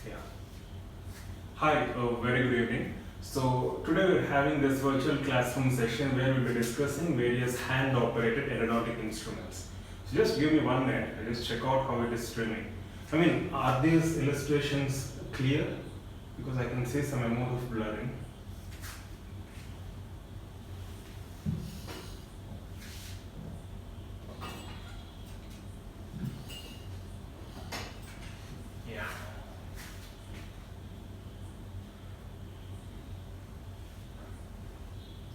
Yeah. Hi, very good evening. So today we're having this virtual classroom session where we'll be discussing various hand-operated endodontic instruments. So just give me 1 minute. I'll just check out how it is streaming. Are these illustrations clear? Because I can see some amount of blurring. Yeah.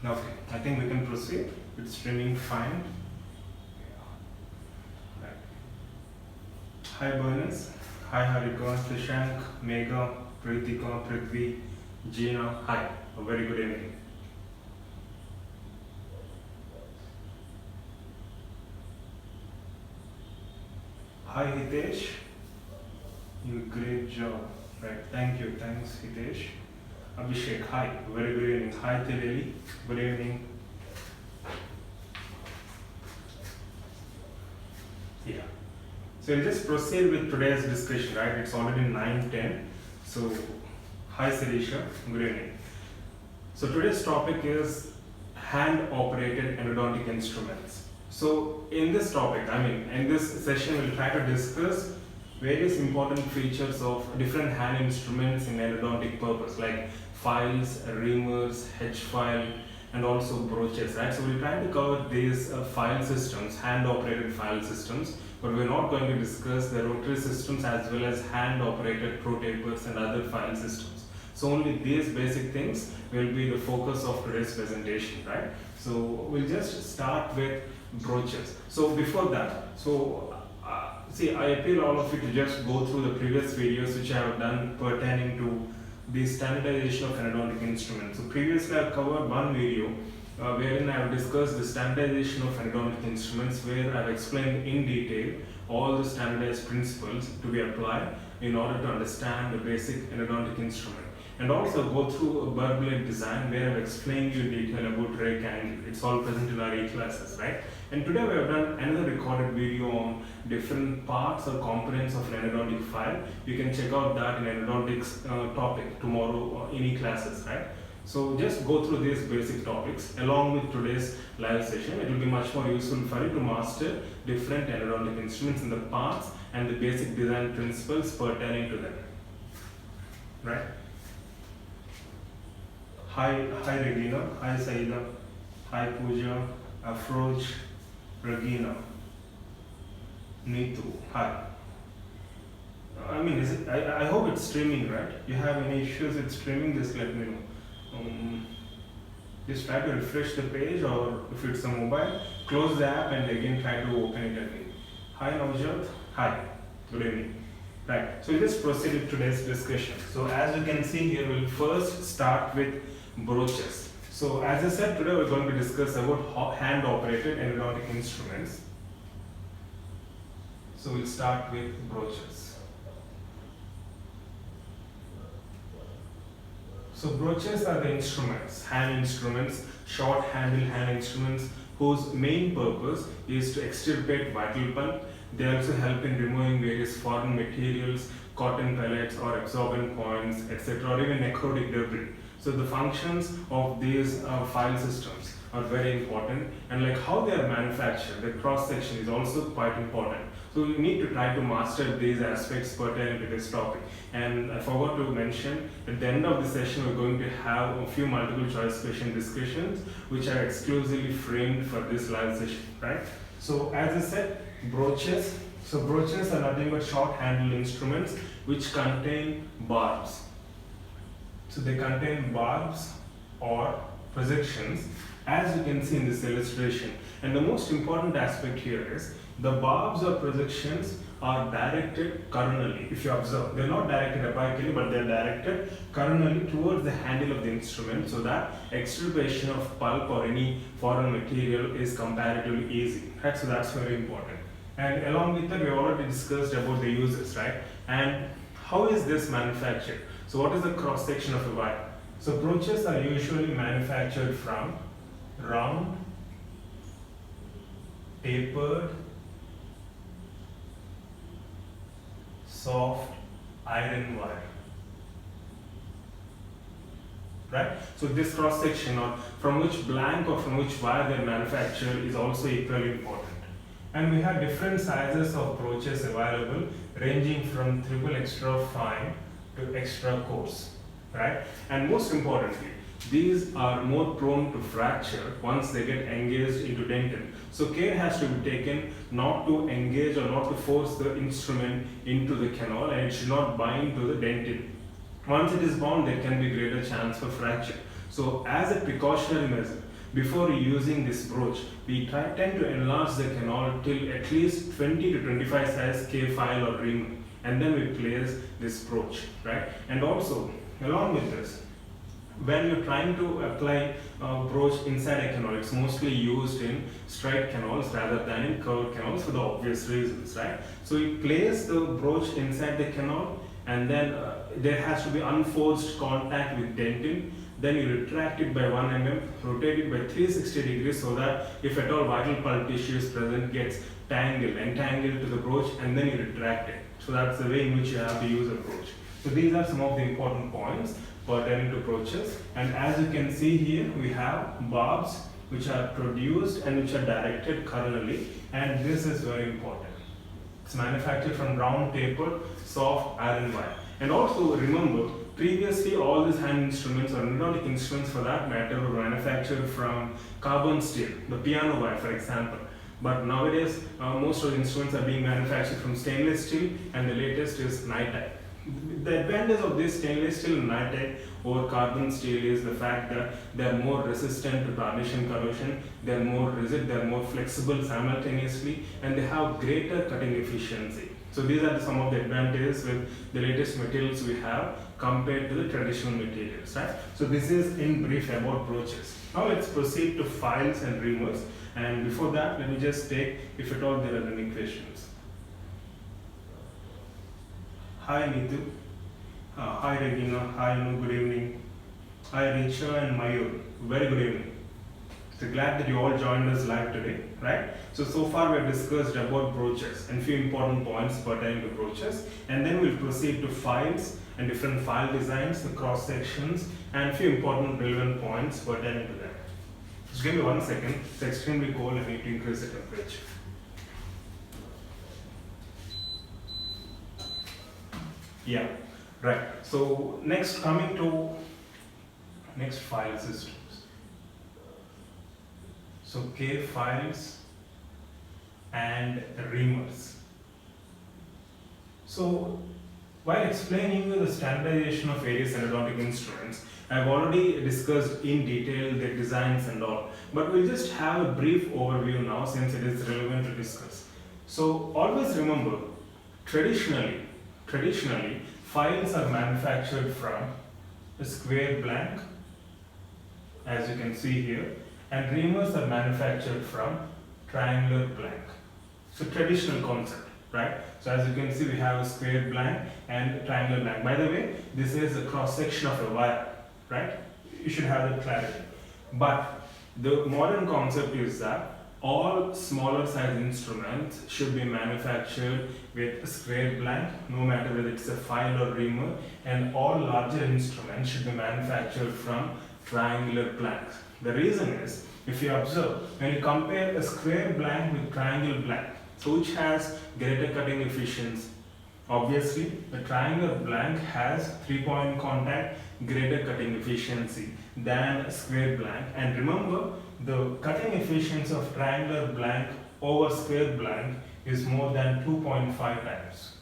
Okay, I think we can proceed. It's streaming fine. Right. Hi Bernice. Hi Harika, Srishank, Megha, Pritika, Prithvi, Gina. Hi, a very good evening. Hi Hitesh, you great job. Right, thank you. Thanks Hitesh. Abhishek, hi, very good evening. Hi Tileli, good evening. Yeah. So we'll just proceed with today's discussion, right? It's already 9:10. So, hi Sirisha, good evening. So today's topic is hand-operated endodontic instruments. So in this topic, in this session, we'll try to discuss various important features of different hand instruments in endodontic purpose, like files, reamers, H-file, and also broaches, right? So we'll try to cover these file systems, hand-operated file systems, but we're not going to discuss the rotary systems as well as hand-operated pro tapers and other file systems. So only these basic things will be the focus of today's presentation, right? So we'll just start with broaches. So before that, I appeal all of you to just go through the previous videos which I have done pertaining to the standardization of endodontic instruments. So previously I have covered one video wherein I have discussed the standardization of endodontic instruments, where I have explained in detail all the standardized principles to be applied in order to understand the basic endodontic instrument. And also go through a burr blade design where I have explained you in detail about rake angle. It's all present in our e-classes, right? And today we have done another recorded video on different parts or components of an endodontic file. You can check out that in endodontics topic tomorrow in e-classes, right? So just go through these basic topics along with today's live session. It will be much more useful for you to master different endodontic instruments and the parts and the basic design principles pertaining to them, right? Hi Regina, hi Saida, hi Pooja, Afroj, Regina, Neetu, hi. I hope it's streaming, right? You have any issues with streaming, just let me know. Just try to refresh the page, or if it's a mobile, close the app and again try to open it again. Hi Navjot, hi, good evening. Right, so we'll just proceed with today's discussion. So as you can see here, we'll first start with broaches. So as I said, today we're going to discuss about hand-operated endodontic instruments. So we'll start with broaches. So broaches are the instruments, hand instruments, short handle hand instruments, whose main purpose is to extirpate vital pulp. They also help in removing various foreign materials, cotton pellets or absorbent points, etc., or even necrotic debris. So the functions of these file systems are very important, and like how they are manufactured, the cross section is also quite important. So you need to try to master these aspects pertaining to this topic. And I forgot to mention, at the end of the session we're going to have a few multiple choice question discussions which are exclusively framed for this live session, right? So as I said, broaches. So broaches are nothing but short handle instruments which contain barbs. So they contain barbs or projections, as you can see in this illustration. And the most important aspect here is the barbs or projections are directed coronally. If you observe, they're not directed apically, but they're directed coronally towards the handle of the instrument, so that extirpation of pulp or any foreign material is comparatively easy. Right? So that's very important. And along with that, we already discussed about the uses, right? And how is this manufactured? So what is the cross section of a wire? So broaches are usually manufactured from round, tapered, soft iron wire. right? So this cross section, or from which blank or from which wire they're manufactured, is also equally important. And we have different sizes of broaches available, ranging from triple extra fine to extra coarse, right? And most importantly, these are more prone to fracture once they get engaged into dentin. So care has to be taken not to engage or not to force the instrument into the canal, and it should not bind to the dentin. Once it is bound, there can be greater chance for fracture. So as a precautionary measure, before using this broach, we tend to enlarge the canal till at least 20 to 25 size K file or ring, and then we place this broach, right? And also, along with this, when you're trying to apply broach inside a canal, it's mostly used in straight canals rather than in curved canals for the obvious reasons, right? So you place the broach inside the canal, and then there has to be unforced contact with dentin. Then you retract it by 1 mm, rotate it by 360 degrees, so that if at all vital pulp tissue is present, gets entangled to the broach, and then you retract it. So that's the way in which you have to use a broach. So these are some of the important points pertaining to broaches. And as you can see here, we have barbs which are produced and which are directed coronally, and this is very important. It's manufactured from round tapered soft iron wire. And also remember, previously all these hand instruments, or endodontic instruments for that matter, were manufactured from carbon steel, the piano wire for example. But nowadays most of the instruments are being manufactured from stainless steel, and the latest is nitide. The advantage of this stainless steel and nitide over carbon steel is the fact that they are more resistant to tarnish and corrosion, they are more rigid, they are more flexible simultaneously, and they have greater cutting efficiency. So these are some of the advantages with the latest materials we have compared to the traditional materials, right? So this is in brief about broaches. Now let's proceed to files and removers, and before that let me just take, if at all there are any questions. Hi Neetu, hi Regina, hi Anu, good evening. Hi Richa and Mayur, very good evening. So glad that you all joined us live today, right? So far we have discussed about broaches and few important points pertaining to broaches, and then we'll proceed to files and different file designs, the cross sections, and few important relevant points pertaining to them. Just give me 1 second, it's extremely cold, I need to increase the temperature. Yeah, right. So next, coming to next file systems. So K files and reamers. So while explaining you the standardization of various endodontic instruments, I have already discussed in detail their designs and all, but we'll just have a brief overview now since it is relevant to discuss. So always remember, traditionally files are manufactured from a square blank, as you can see here, and reamers are manufactured from triangular blank. So traditional concept, right? So as you can see, we have a square blank and triangular blank. By the way, this is a cross section of a wire, right? You should have that clarity. But the modern concept is that all smaller size instruments should be manufactured with a square blank, no matter whether it's a file or reamer, and all larger instruments should be manufactured from triangular blanks. The reason is, if you observe, when you compare a square blank with triangular blank, so which has greater cutting efficiency? Obviously, the triangular blank has 3-point contact, greater cutting efficiency than a square blank. And remember, the cutting efficiency of triangular blank over square blank is more than 2.5 times.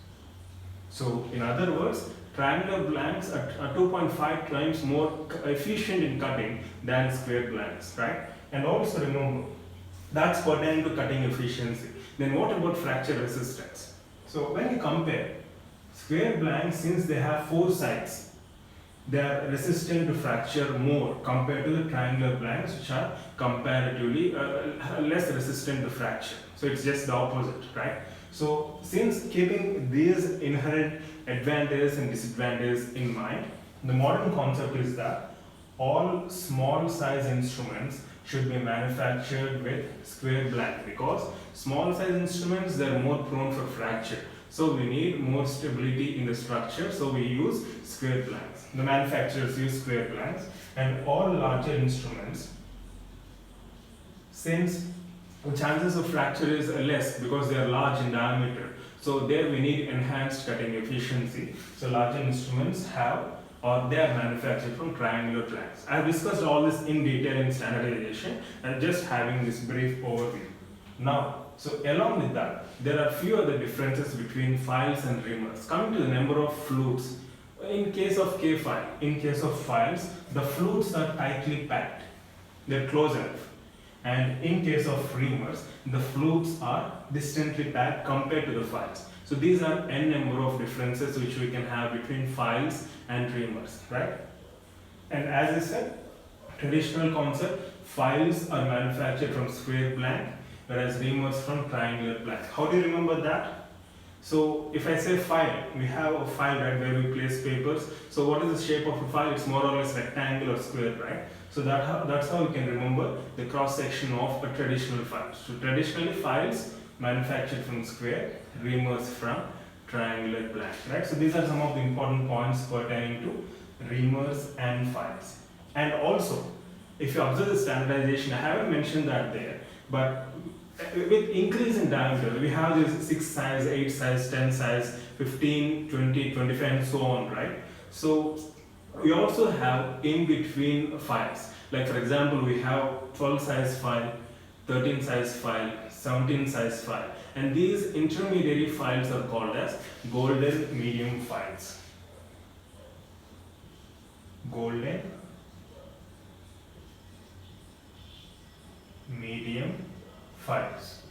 So in other words, triangular blanks are 2.5 times more efficient in cutting than square blanks, right? And also remember, that's pertaining to cutting efficiency. Then what about fracture resistance? So when you compare square blanks, since they have 4 sides, they are resistant to fracture more compared to the triangular blanks, which are comparatively less resistant to fracture. So it's just the opposite, right? So since keeping these inherent advantages and disadvantages in mind, the modern concept is that all small size instruments should be manufactured with square blank, because small size instruments, they are more prone for fracture. So we need more stability in the structure, so we use square planks. The manufacturers use square planks, and all larger instruments, since the chances of fracture is less because they are large in diameter, so there we need enhanced cutting efficiency. So larger instruments have, or they are manufactured from triangular planks. I have discussed all this in detail in standardization and just having this brief overview. Now, so along with that, there are few other differences between files and reamers. Coming to the number of flutes, in case of K file, in case of files, the flutes are tightly packed, they're close enough. And in case of reamers, the flutes are distantly packed compared to the files. So these are n number of differences which we can have between files and reamers, right? And as I said, traditional concept, files are manufactured from square plank, whereas reamers from triangular plank. How do you remember that? So if I say file, we have a file, right, where we place papers. So what is the shape of a file? It's more or less rectangle or square, right? So that's how you can remember the cross section of a traditional file. So traditionally files manufactured from square, reamers from triangular plank, right? So these are some of the important points pertaining to reamers and files. And also, if you observe the standardization, I haven't mentioned that there, but with increase in diameter, we have this 6 size, 8 size, 10 size, 15, 20, 25 and so on, right? So we also have in between files. Like for example, we have 12 size file, 13 size file, 17 size file, and these intermediary files are called as golden medium files. Golden medium files.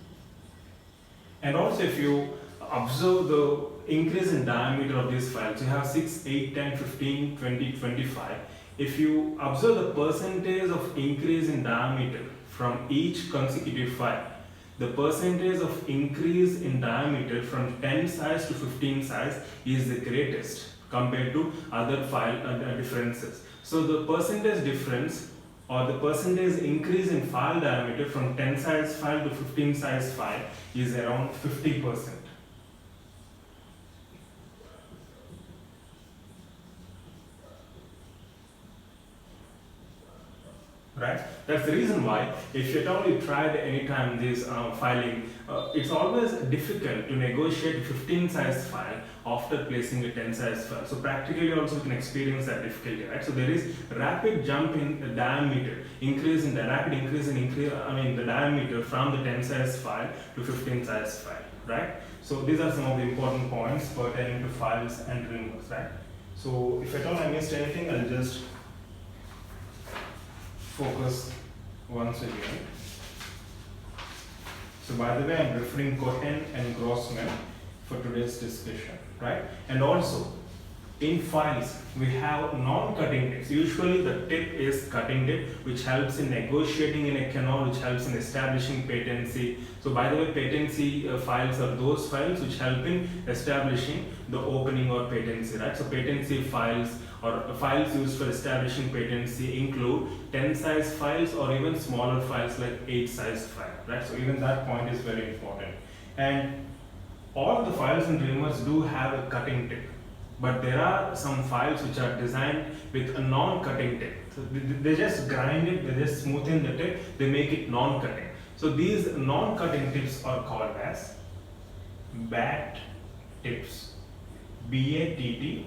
And also if you observe the increase in diameter of these files, you have 6, 8, 10, 15, 20, 25. If you observe the percentage of increase in diameter from each consecutive file, the percentage of increase in diameter from 10 size to 15 size is the greatest compared to other file differences. So the percentage difference or the percentage increase in file diameter from 10 size file to 15 size file is around 50%. Right? That's the reason why, if you at all you tried anytime this filing, it's always difficult to negotiate 15 size file after placing a 10 size file. So practically also you can experience that difficulty, right? So there is rapid jump in the diameter, the diameter from the 10 size file to 15 size file, right? So these are some of the important points pertaining to files and reamers, right? So if at all I missed anything, I'll just focus once again. So by the way, I'm referring Cohen and Grossman for today's discussion, right? And also in files we have non-cutting tips. Usually the tip is cutting tip, which helps in negotiating in a canal, which helps in establishing patency. So by the way, patency files are those files which help in establishing the opening or patency, right? So patency files or files used for establishing patency include 10 size files or even smaller files like 8 size file, right? So even that point is very important. And all the files and reamers do have a cutting tip, but there are some files which are designed with a non-cutting tip. So they just grind it, they just smoothen the tip, they make it non-cutting. So these non-cutting tips are called as BAT tips. BATT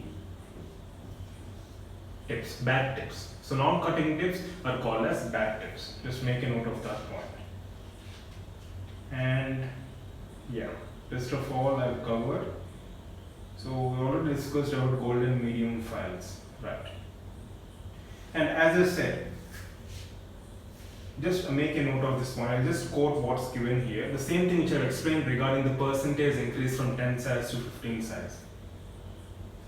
tips, BAT tips. So non-cutting tips are called as BAT tips. Just make a note of that point. And yeah, rest of all I've covered. So we already discussed about golden medium files, right? And as I said, just make a note of this point. I'll just quote what's given here. The same thing which I've explained regarding the percentage increase from 10 size to 15 size.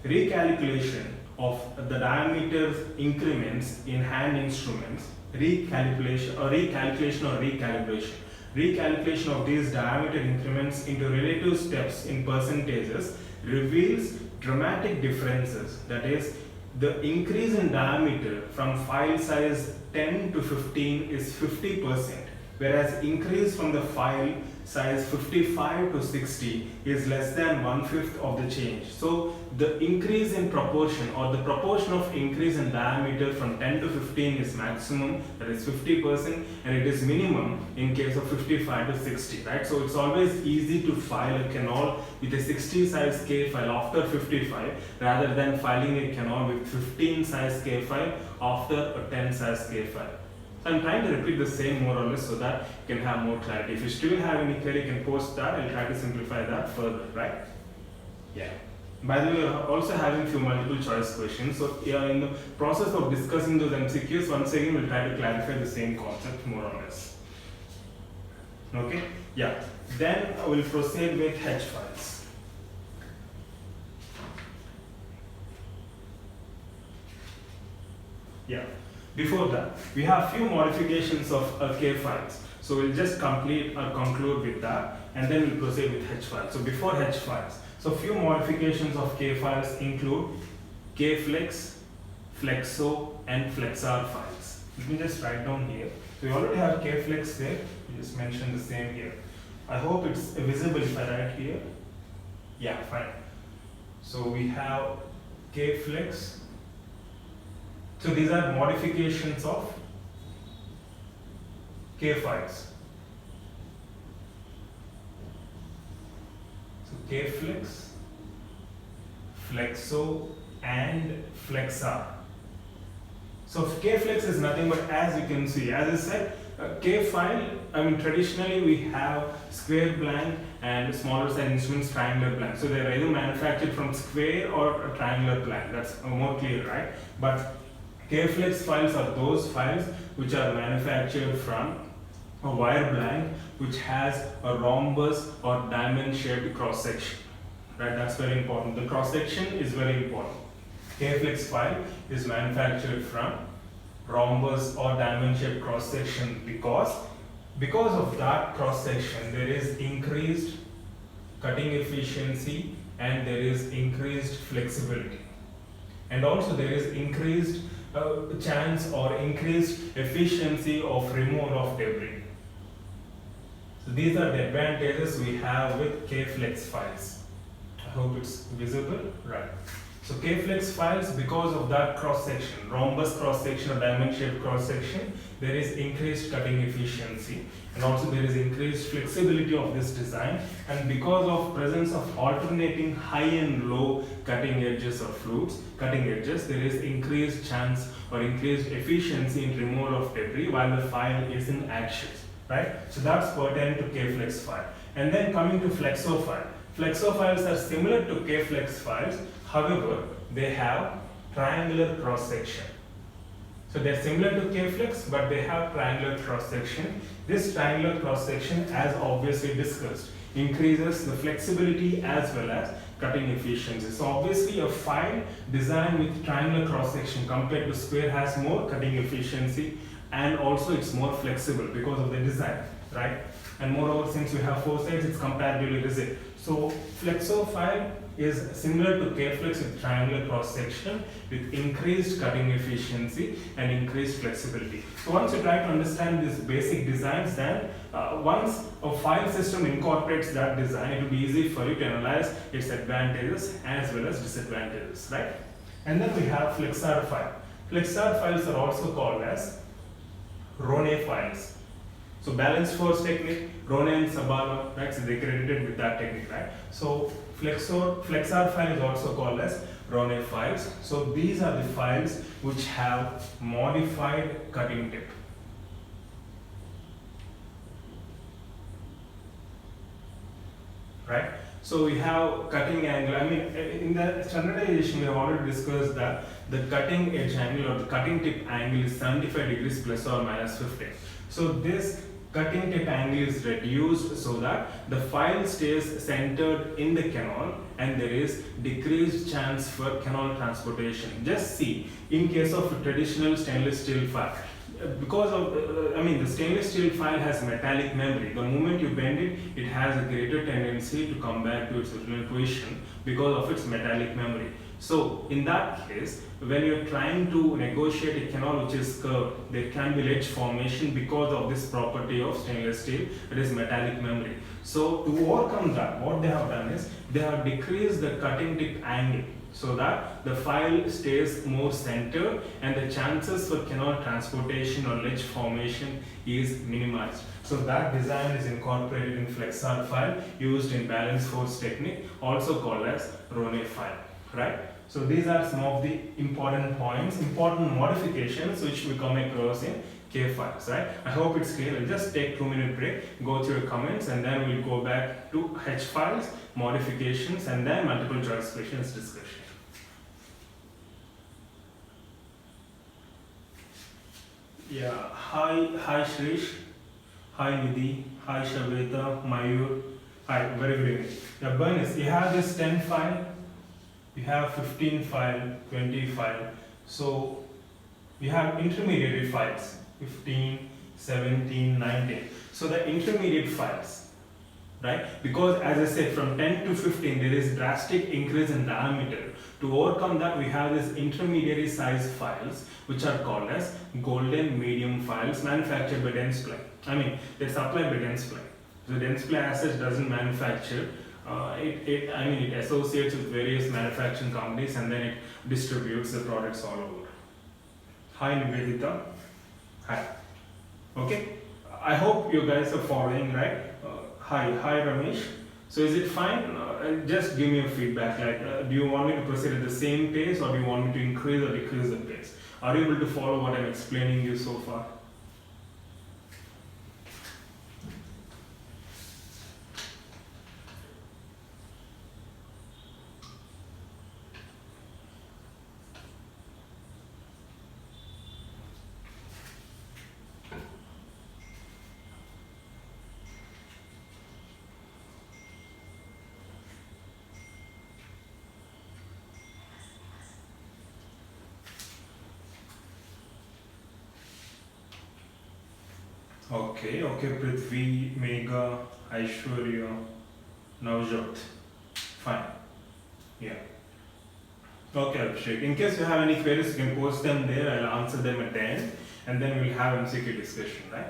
Recalculation of the diameter increments in hand instruments, recalculation or recalibration. Recalculation of these diameter increments into relative steps in percentages reveals dramatic differences. That is, the increase in diameter from file size 10 to 15 is 50%, whereas increase from the file size 55 to 60 is less than 1/5 of the change. So the increase in proportion, or the proportion of increase in diameter from 10 to 15 is maximum, that is 50%, and it is minimum in case of 55 to 60, right? So it's always easy to file a canal with a 60 size K file after 55 rather than filing a canal with 15 size K file after a 10 size K file. So I'm trying to repeat the same more or less so that you can have more clarity. If you still have any query, you can post that. I'll try to simplify that further, right? Yeah. By the way, we're also having few multiple choice questions. So yeah, in the process of discussing those MCQs, once again we'll try to clarify the same concept more or less. Okay? Yeah. Then I will proceed with H files. Yeah. Before that, we have few modifications of K files. So we'll just complete or conclude with that, and then we'll proceed with H files. So before H files, so few modifications of K files include Kflex, Flexo, and Flexar files. Let me just write down here. So we already have Kflex there. We just mentioned the same here. I hope it's visible if I write here. Yeah, fine. So we have Kflex. So these are modifications of K files. So Kflex, Flexo, and Flexar. So Kflex is nothing but, as you can see, as I said, K file, traditionally we have square blank and smaller size instruments triangular blank. So they're either manufactured from square or a triangular blank. That's more clear, right? But Kflex files are those files which are manufactured from a wire blank which has a rhombus or diamond shaped cross section, right? That's very important. The cross section is very important. Kflex file is manufactured from rhombus or diamond shaped cross section because of that cross section there is increased cutting efficiency and there is increased flexibility, and also there is increased chance or increased efficiency of removal of debris. So these are the advantages we have with Kflex files. I hope it's visible, right? So Kflex files, because of that cross section, rhombus cross section or diamond shaped cross section, there is increased cutting efficiency, and also there is increased flexibility of this design, and because of presence of alternating high and low cutting edges or flutes, cutting edges, there is increased chance or increased efficiency in removal of debris while the file is in action, right? So that's pertinent to Kflex file. And then coming to Flexo file. Flexo files are similar to Kflex files, however, they have triangular cross section. So they're similar to Kflex, but they have triangular cross section. This triangular cross section, as obviously discussed, increases the flexibility as well as cutting efficiency. So obviously a file designed with triangular cross section compared to square has more cutting efficiency, and also it's more flexible because of the design, right? And moreover, since we have four sides, it's comparatively rigid. So Flexo file is similar to Kflex with triangular cross section with increased cutting efficiency and increased flexibility. So once you try to understand these basic designs, then once a file system incorporates that design, it will be easy for you to analyze its advantages as well as disadvantages, right? And then we have Flexar file. Flexar files are also called as Rone files. So balance force technique, Rone and Sabalo, right? So they credited with that technique, right? So Flexar file is also called as Rone files. So these are the files which have modified cutting tip. Right? So we have cutting angle. In the standardization, we have already discussed that the cutting edge angle or the cutting tip angle is 75 degrees plus or minus 15. So this cutting tip angle is reduced so that the file stays centered in the canal and there is decreased chance for canal transportation. Just see, in case of a traditional stainless steel file, because of the stainless steel file has metallic memory. The moment you bend it, it has a greater tendency to come back to its original position because of its metallic memory. So in that case, when you're trying to negotiate a canal which is curved, there can be ledge formation because of this property of stainless steel, it is metallic memory. So to overcome that, what they have done is they have decreased the cutting tip angle so that the file stays more centered and the chances for canal transportation or ledge formation is minimized. So that design is incorporated in flexar file used in balance force technique, also called as Rone file, right? So these are some of the important points, important modifications which we come across in K files, right? I hope it's clear. We'll just take 2-minute break, go through your comments, and then we'll go back to H files, modifications, and then multiple choice questions discussion. Yeah, hi Shrish, hi Nidhi, hi Shaveta, Mayur, hi, very good evening. Yeah, Bernice, you have this 10 file, you have 15 file, 20 file, so you have intermediate files, 15, 17, 19. So the intermediate files, right? Because as I said, from 10 to 15, there is drastic increase in diameter. To overcome that, we have these intermediary size files, which are called as golden medium files manufactured by Dentsply. I mean, they're supplied by Dentsply. So Dentsply as such doesn't manufacture. It associates with various manufacturing companies and then it distributes the products all over. Hi Nivedita. Hi. Okay. I hope you guys are following, right? Hi Ramesh. So is it fine? Just give me a feedback. Like, do you want me to proceed at the same pace, or do you want me to increase or decrease the pace? Are you able to follow what I'm explaining you so far? Okay, Prithvi, Megha, Aishwarya, Navjot. Fine. Yeah. Okay, Abhishek. In case you have any queries, you can post them there. I'll answer them at the end, and then we'll have MCQ discussion, right?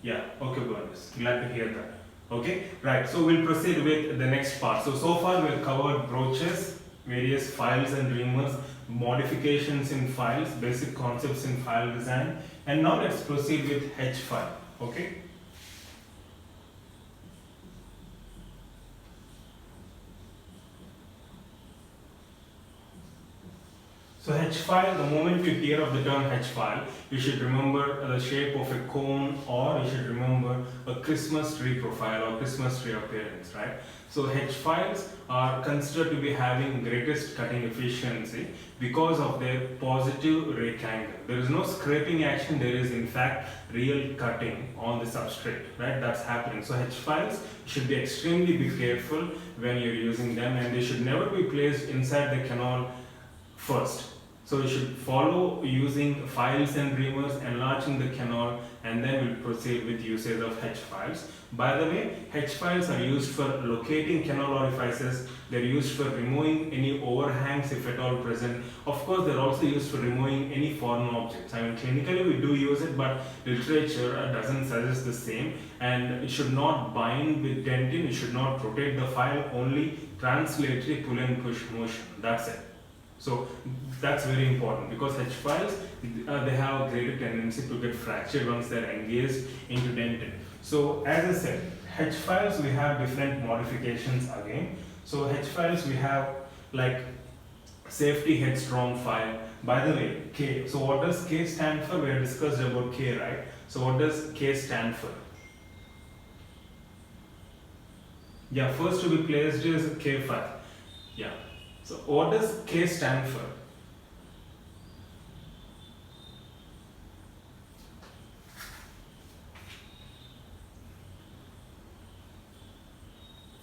Yeah. Okay, Bernice. Glad to hear that. Okay, right. So we'll proceed with the next part. So far we've covered broaches, various files and reamers, modifications in files, basic concepts in file design, and now let's proceed with H file. Okay. So H file, the moment you hear of the term H file, you should remember the shape of a cone, or you should remember a Christmas tree profile or Christmas tree appearance, right? So H files are considered to be having greatest cutting efficiency because of their positive rake angle. There is no scraping action, there is in fact real cutting on the substrate, right? That's happening. So H files should be extremely be careful when you're using them, and they should never be placed inside the canal first. So you should follow using files and reamers, enlarging the canal, and then we'll proceed with usage of H files. By the way, H files are used for locating canal orifices. They're used for removing any overhangs if at all present. Of course, they're also used for removing any foreign objects. I mean, clinically we do use it, but literature doesn't suggest the same. And it should not bind with dentin. It should not rotate the file. Only translatory pull and push motion. That's it. So that's very important because H files they have a greater tendency to get fractured once they're engaged into dentin. So as I said, H files we have different modifications again. So H files we have like safety headstrong file. By the way, K. So what does K stand for? We have discussed about K, right? So what does K stand for? Yeah, first to be placed is K file. Yeah. So what does K stand for?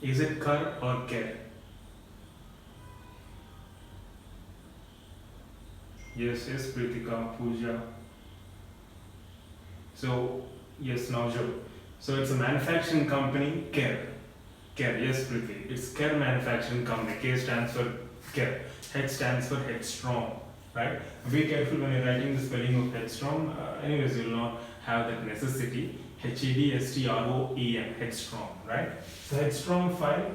Is it Kar or Care? Yes, Pritika, Pooja. So yes, Navjot. So it's a manufacturing company, Care. Care, yes, Prithvi. It's Care Manufacturing Company. K stands for Sker. H stands for headstrong, right? Be careful when you're writing the spelling of headstrong. Anyways, you will not have that necessity. H-E-D-S-T-R-O-E-M, headstrong, right? So headstrong file,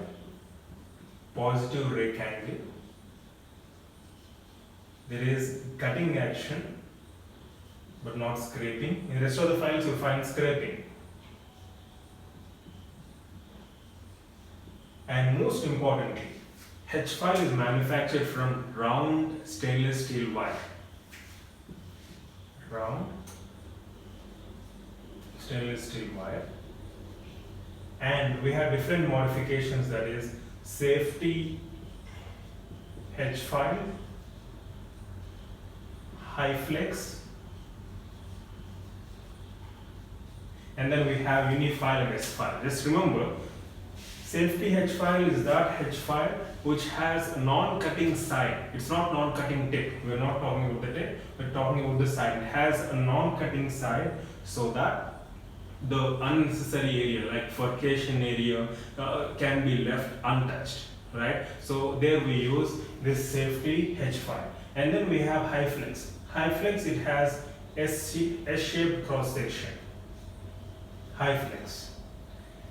positive rectangle. There is cutting action, but not scraping. In the rest of the files, you find scraping. And most importantly, H file is manufactured from round stainless steel wire. Round stainless steel wire. And we have different modifications, that is safety H file, high flex, and then we have unifile and S file. Just remember, safety H file is that H file which has a non-cutting side. It's not non-cutting tip. We're not talking about the tip, we're talking about the side. It has a non-cutting side so that the unnecessary area like furcation area can be left untouched, right? So there we use this safety H file. And then we have high flex. High flex, it has S-shaped cross section. High flex.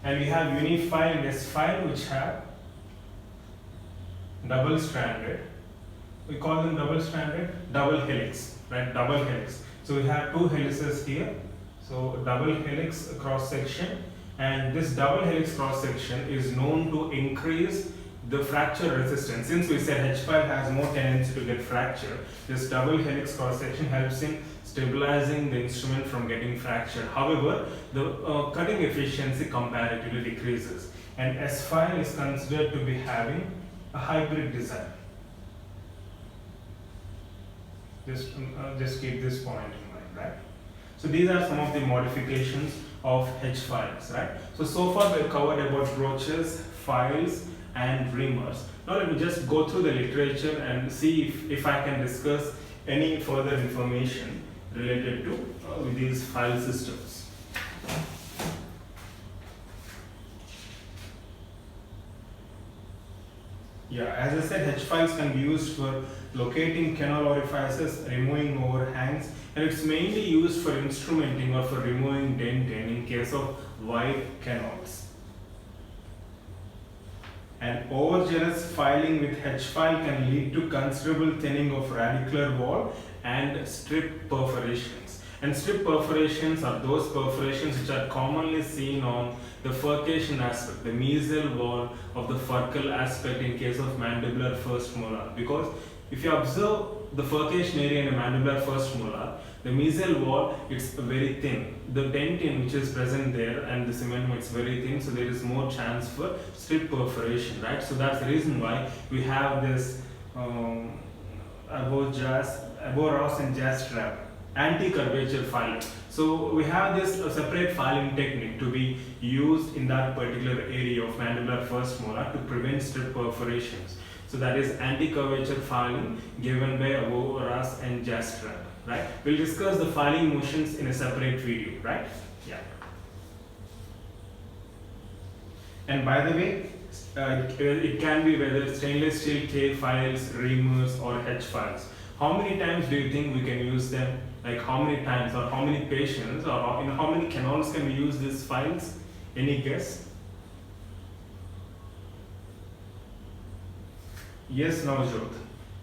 And we have unifile and S file which have double stranded. We call them double stranded, double helix, right? Double helix. So we have two helices here. So double helix cross section, and this double helix cross section is known to increase the fracture resistance. Since we said H file has more tendency to get fracture, this double helix cross section helps in stabilizing the instrument from getting fractured. However, the cutting efficiency comparatively decreases, and S file is considered to be having a hybrid design. Just keep this point in mind, right? So these are some of the modifications of H files, right? So far we've covered about broaches, files, and reamers. Now let me just go through the literature and see if I can discuss any further information related to these file systems. Yeah, as I said, H files can be used for locating canal orifices, removing overhangs, and it's mainly used for instrumenting or for removing dentin in case of wide canals. And overzealous filing with H file can lead to considerable thinning of radicular wall and strip perforations. And strip perforations are those perforations which are commonly seen on the furcation aspect, the mesial wall of the furcal aspect in case of mandibular first molar. Because if you observe the furcation area in a mandibular first molar, the mesial wall, it's very thin. The dentin which is present there and the cementum, it's very thin, so there is more chance for strip perforation, right? So that's the reason why we have this Ross and Jazz trap, anti-curvature filing. So we have this separate filing technique to be used in that particular area of mandibular first molar to prevent strip perforations. So that is anti-curvature filing given by Ross and Jazz trap, right? We'll discuss the filing motions in a separate video, right? Yeah. And by the way, it can be whether stainless steel K files, reamers, or H files. How many times do you think we can use them? Like how many times, or how many patients, or in how many canals can we use these files? Any guess? Yes, Navjot.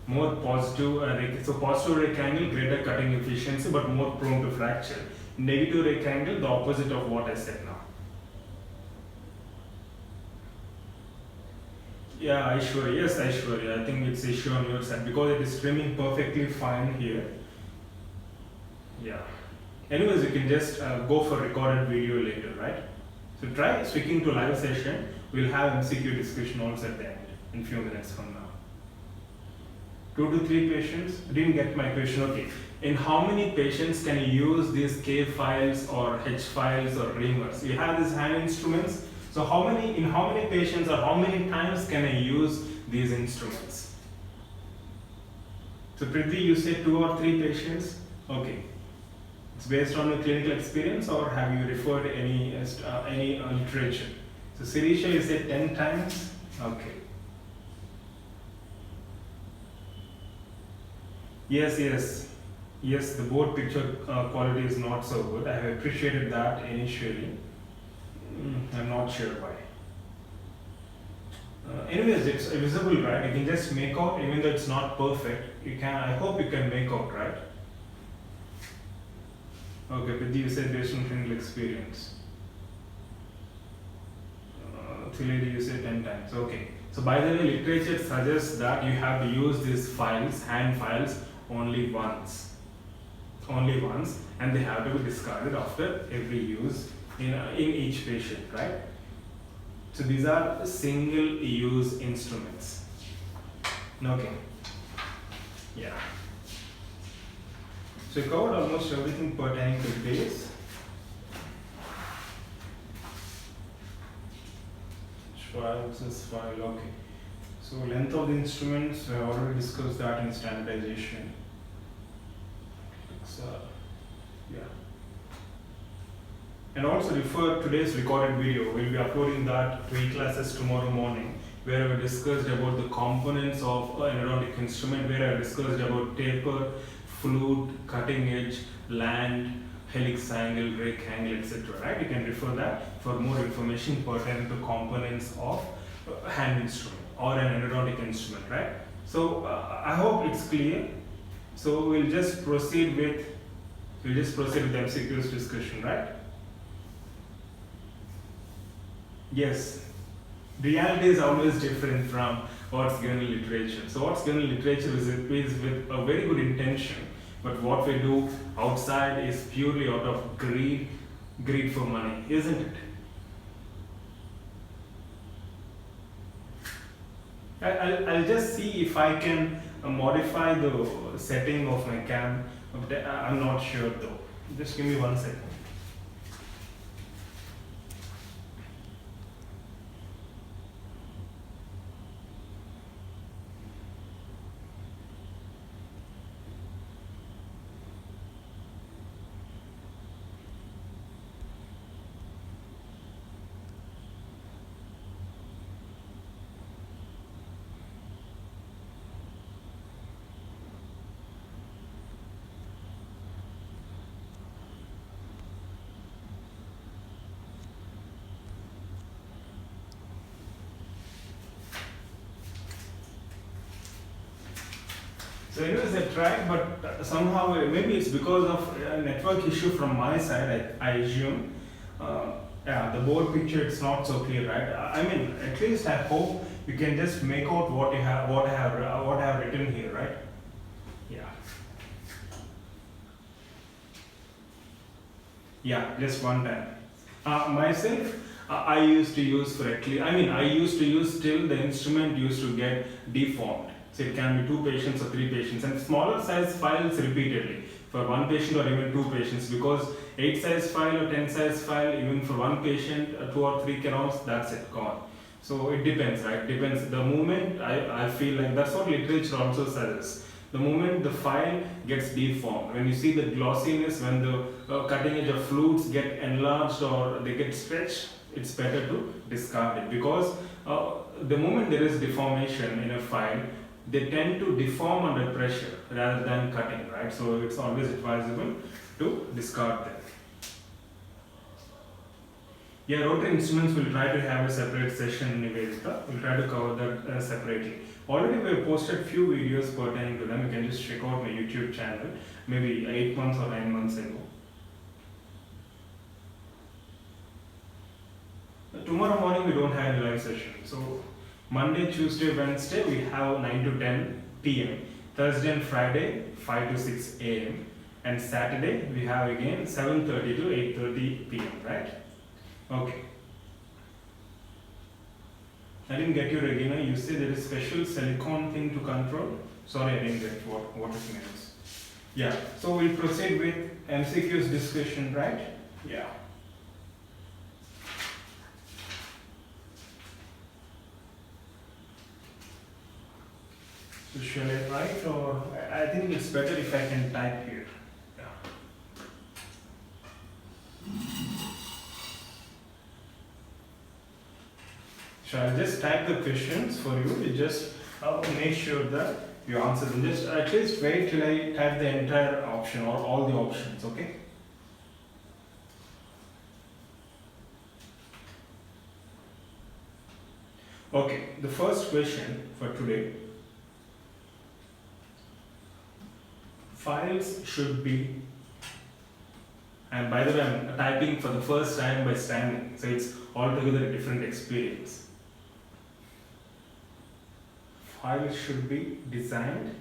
More positive, so positive rectangle, greater cutting efficiency, but more prone to fracture. Negative rectangle, the opposite of what I said now. Yeah, Aishwarya. Yes, Aishwarya. I think it's issue on your side because it is streaming perfectly fine here. Yeah. Anyways, you can just go for recorded video later, right? So try switching to live session. We'll have MCQ discussion also at the end in few minutes from now. 2 to 3 patients. Didn't get my question. Okay. In how many patients can you use these K files or H files or reamers? You have these hand instruments. So in how many patients or how many times can I use these instruments? So Prithvi, you said 2 or 3 patients. Okay. It's based on your clinical experience, or have you referred any literature? So Sirisha, you said 10 times. Okay. Yes, yes, yes. The board picture quality is not so good. I have appreciated that initially. I'm not sure why. Anyways, it's visible, right? You can just make out, even though it's not perfect. You can. I hope you can make out, right? Okay, Pidhi, you said based on clinical experience. Thilady, you said 10 times. Okay. So by the way, literature suggests that you have to use these files, hand files, only once. Only once, and they have to be discarded after every use in each patient, right? So these are single use instruments. Okay. Yeah. So we covered almost everything pertaining to base. Schwarz's file, okay. So length of the instruments, we have already discussed that in standardization. So, yeah. And also refer today's recorded video. We'll be uploading that to e-classes tomorrow morning, where we discussed about the components of an endodontic instrument, where I discussed about taper, flute, cutting edge, land, helix angle, rake angle, etc. Right? You can refer that for more information pertaining to components of hand instrument or an endodontic instrument, right? So I hope it's clear. So we'll just proceed with MCQs discussion, right? Yes. Reality is always different from what's given in literature. So what's given in literature is with a very good intention, but what we do outside is purely out of greed for money, isn't it? I'll just see if I can modify the setting of my cam. I'm not sure though. Just give me 1 second. So anyways, I tried, but somehow maybe it's because of a network issue from my side. I assume. Yeah, the board picture it's not so clear, right? I mean, at least I hope you can just make out what I have written here, right? Yeah. Yeah, just one time. Myself, I used to use correctly. I used to use till the instrument used to get deformed. So it can be 2 patients or 3 patients, and smaller size files repeatedly for 1 patient or even 2 patients, because 8 size file or 10 size file, even for 1 patient, 2 or 3 canals, that's it, gone. So it depends, right? Depends. The moment I feel like that's what literature also says. The moment the file gets deformed, when you see the glossiness, when the cutting edge of flutes get enlarged or they get stretched, it's better to discard it, because the moment there is deformation in a file, they tend to deform under pressure rather than cutting, right? So it's always advisable to discard them. Yeah, rotary instruments will try to have a separate session, Nivedita. We'll try to cover that separately. Already we have posted few videos pertaining to them. You can just check out my YouTube channel, maybe 8 months or 9 months ago. Tomorrow morning we don't have any live session. So Monday, Tuesday, Wednesday we have 9 to 10 p.m. Thursday and Friday 5 to 6 a.m. and Saturday we have again 7:30 to 8:30 p.m. Right? Okay. I didn't get you, Regina. You say there is special silicone thing to control. Sorry, I didn't get what it means. Yeah. So we'll proceed with MCQs discussion, right? Yeah. So shall I write, or I think it's better if I can type here. Yeah. So I'll just type the questions for you. You just make sure that you answer them. Just at least wait till I type the entire option or all the options, okay? Okay, the first question for today. Files should be, and by the way, I'm typing for the first time by standing, so it's altogether a different experience. Files should be designed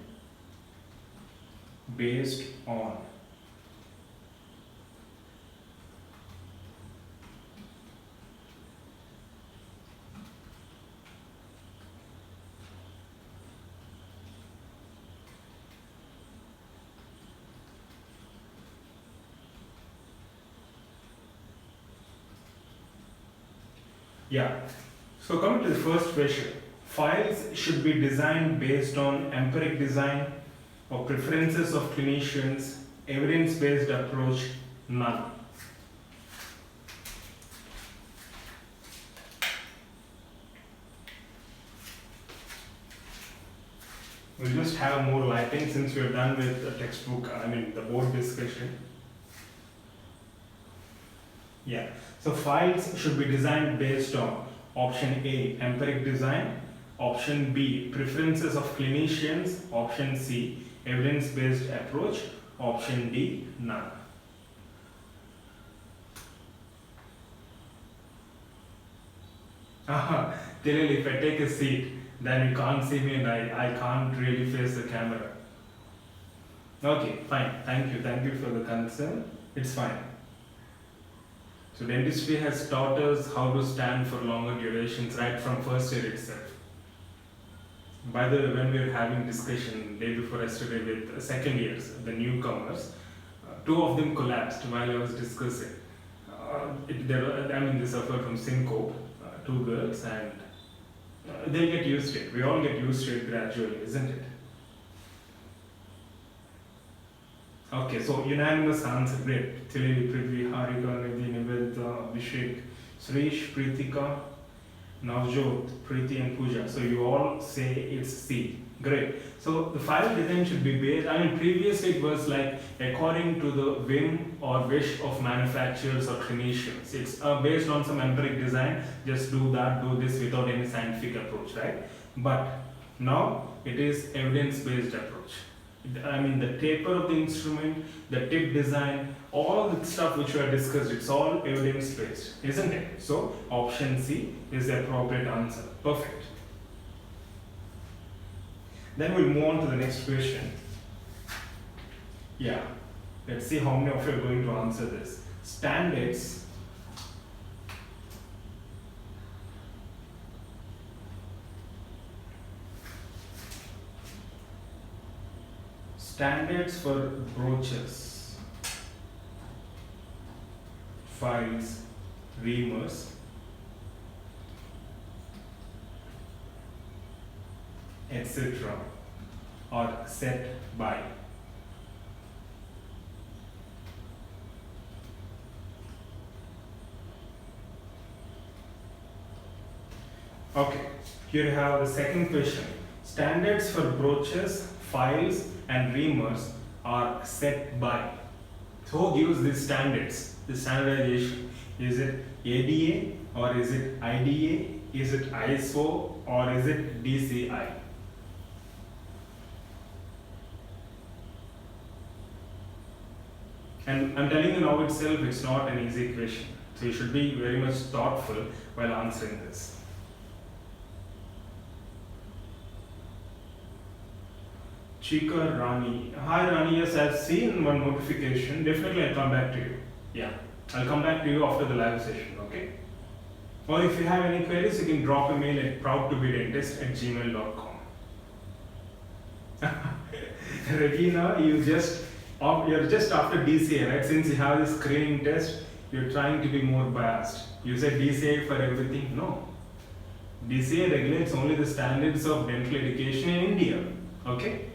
based on So coming to the first question, files should be designed based on empiric design or preferences of clinicians, evidence-based approach, none. We'll just have more lighting since we're done with the textbook, the board discussion. So files should be designed based on option A, empiric design, option B, preferences of clinicians, option C, evidence-based approach, option D, none. Clearly, if I take a seat, then you can't see me and I can't really face the camera. Okay, fine. Thank you for the concern. It's fine. So dentistry has taught us how to stand for longer durations right from first year itself. By the way, when we were having discussion day before yesterday with second years, the newcomers, two of them collapsed while I was discussing. They suffered from syncope, two girls, and they get used to it. We all get used to it gradually, isn't it? Okay, so unanimous answer, great. Tilili, Prithvi, Harika, Nidhi, Nivedita, Abhishek, Srish, Pritika, Navjot, Preeti and Pooja. So you all say it's C. Great. So the file design should be based, previously it was like according to the whim or wish of manufacturers or clinicians. It's based on some empiric design, just do that, do this without any scientific approach, right? But now it is evidence-based approach. The taper of the instrument, the tip design, all the stuff which we have discussed, it's all evidence-based, isn't it? So option C is the appropriate answer. Perfect. Then we'll move on to the next question. Let's see how many of you are going to answer this. Standards for broaches, files, reamers, etc. are set by Okay, here you have the second question. Standards for broaches, files and reamers are set by. So who gives these standards, the standardization? Is it ADA or is it IDA? Is it ISO or is it DCI? And I'm telling you now itself, it's not an easy question. So you should be very much thoughtful while answering this. Chika Rani. Hi Rani, yes, I've seen one notification. Definitely I'll come back to you. I'll come back to you after the live session, okay? Or if you have any queries, you can drop a mail at proudtobedentist@gmail.com. Regina, you're just after DCA, right? Since you have this screening test, you're trying to be more biased. You said DCA for everything. No. DCA regulates only the standards of dental education in India. Okay?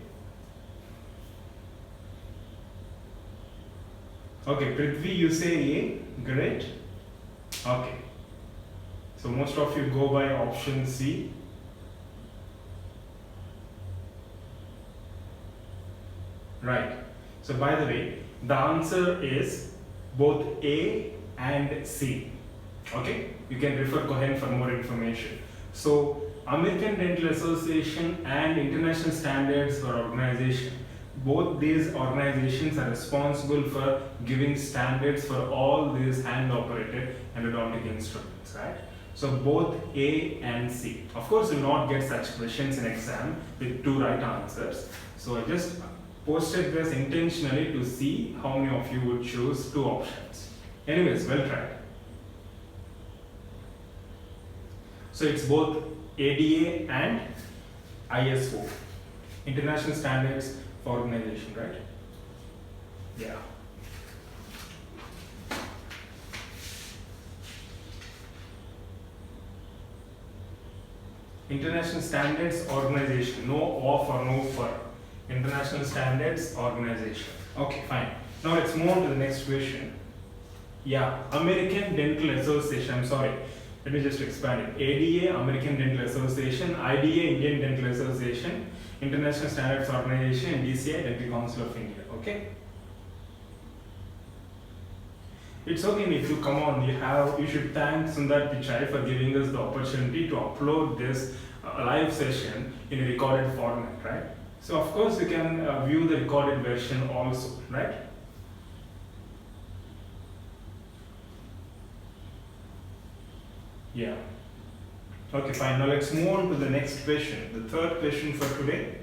Okay, Prithvi, you say A. Great. Okay. So most of you go by option C. Right. So by the way, the answer is both A and C. Okay, you can refer Cohen for more information. So American Dental Association and International Standards for Organization, both these organizations are responsible for giving standards for all these hand operated endodontic instruments, right? So both A and C. Of course, you will not get such questions in exam with two right answers. So I just posted this intentionally to see how many of you would choose two options. Anyways, well tried. So it's both ADA and ISO, International Standards for Organization, right? Yeah. International Standards Organization, no of or no for. International Standards Organization. Okay, fine. Now let's move on to the next question. Yeah, American Dental Association, I'm sorry. Let me just expand it. ADA, American Dental Association, IDA, Indian Dental Association, International Standards Organization, and DCI, Dental Council of India. Okay? It's okay if you come on, you should thank Sundar Pichai for giving us the opportunity to upload this live session in a recorded format, right? So of course you can view the recorded version also, right? Yeah. Okay, fine. Now let's move on to the next question. The third question for today.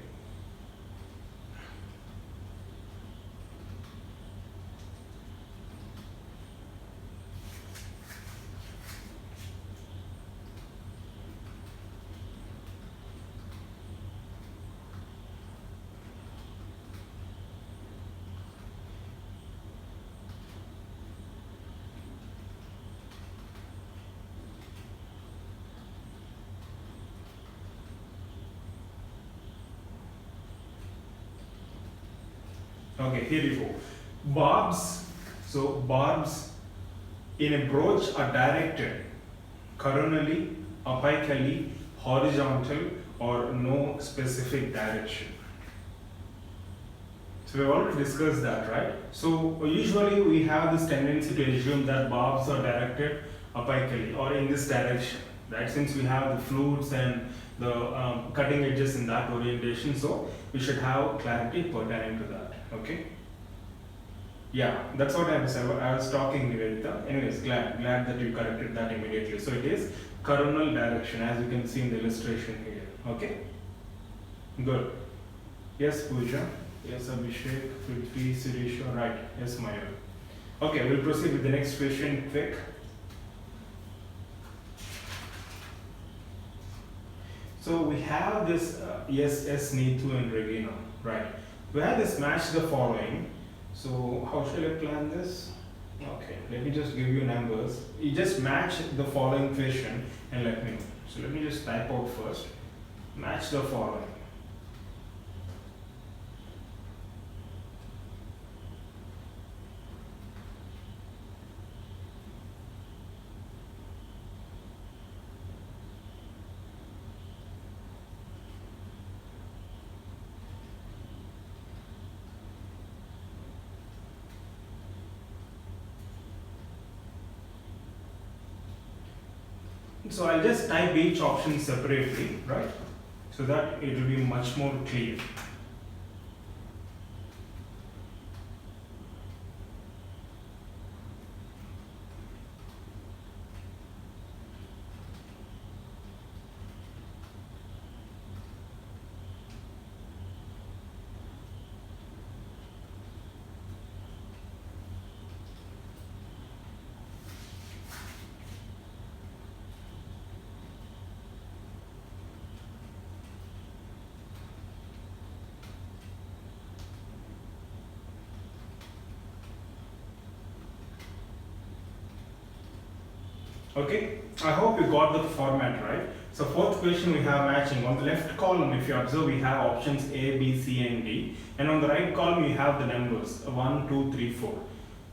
Okay, here you go. Barbs, so barbs in a brooch are directed coronally, apically, horizontal, or no specific direction. So we've already discussed that, right? So usually we have this tendency to assume that barbs are directed apically or in this direction, right? Since we have the flutes and the cutting edges in that orientation, so we should have clarity pertaining to that. Okay. Yeah, that's what I was talking, Nivedita. Anyways, glad that you corrected that immediately. So it is coronal direction, as you can see in the illustration here. Okay. Good. Yes, Pooja. Yes, Abhishek. Prithvi, Sirisha. Right. Yes, Maya. Okay, we'll proceed with the next question quick. So we have this yes, Neetu and Regina, right? We have this match the following. So how shall I plan this? Okay, let me just give you numbers. You just match the following question and let me know. So let me just type out first. Match the following. So I'll just type each option separately, right? So that it will be much more clear. Okay, I hope you got the format right. So fourth question we have matching. On the left column, if you observe, we have options A, B, C and D. And on the right column, you have the numbers 1, 2, 3, 4.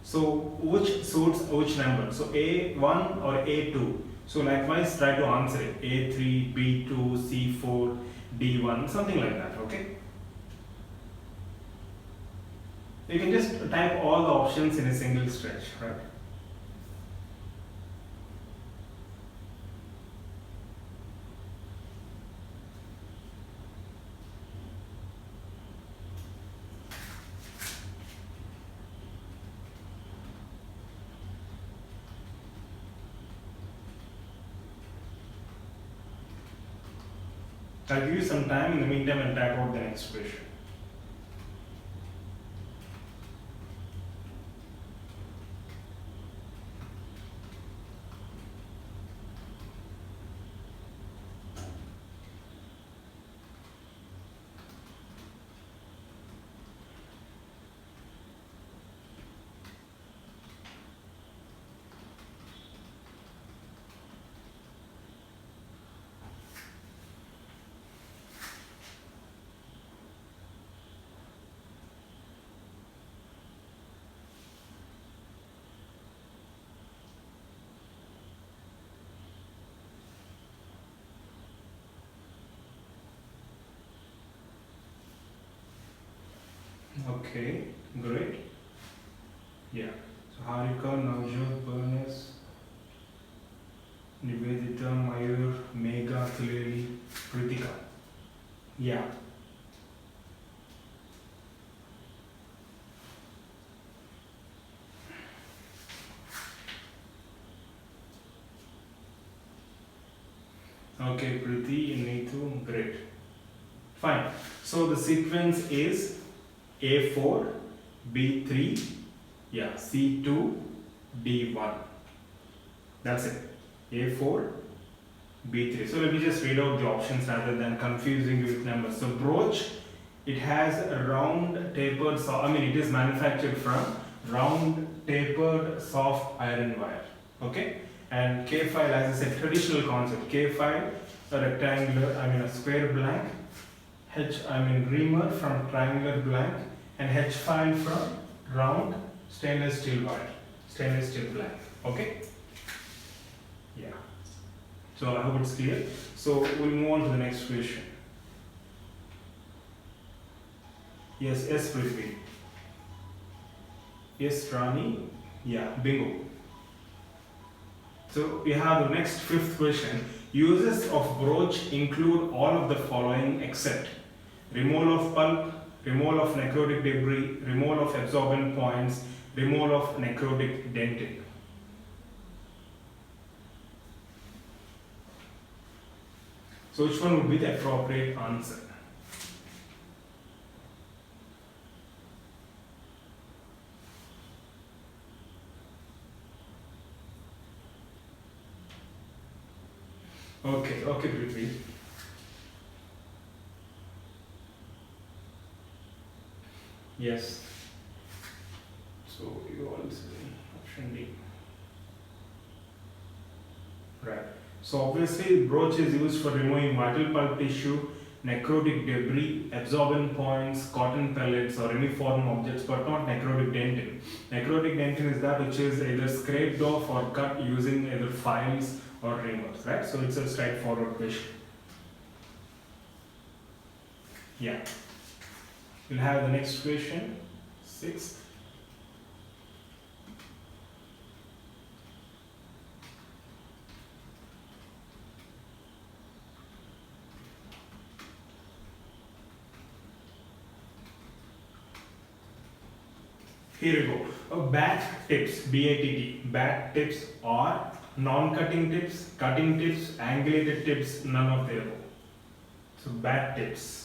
So which suits which number? So A1 or A2? So likewise try to answer it. A3, B2, C4, D1, something like that, okay? You can just type all the options in a single stretch, right? I'll give you some time. In the meantime, I'll type out the next question. Okay, great. Yeah. So Harika, Navjot, Bernice, Nivedita, Mayur, Megha, Tuleli, Kritika. Yeah. Okay, Priti, Neetu, great. Fine. So the sequence is A4, B3, yeah, C2, D1. That's it. A4, B3. So let me just read out the options rather than confusing you with numbers. So brooch, it has a round tapered, it is manufactured from round tapered soft iron wire. Okay. And K file, as I said, traditional concept. K file, a rectangular, a square blank. Reamer from triangular blank, and H file from round stainless steel wire, stainless steel blank. Okay. Yeah. So I hope it's clear. So we'll move on to the next question. Yes, Prithvi. Yes, Rani. Yeah, bingo. So we have the next fifth question. Uses of brooch include all of the following except removal of pulp, removal of necrotic debris, removal of absorbent points, removal of necrotic dentin. So which one would be the appropriate answer? Okay, Prithvi. Yes. So you all say option D. Right. So obviously brooch is used for removing vital pulp tissue, necrotic debris, absorbent points, cotton pellets or any foreign objects, but not necrotic dentin. Necrotic dentin is that which is either scraped off or cut using either files or reamers, right? So it's a straightforward question. Yeah. We'll have the next question, 6th. Here we go. Back tips, BATT. Back tips are non-cutting tips, cutting tips, angulated tips, none of the above. So back tips.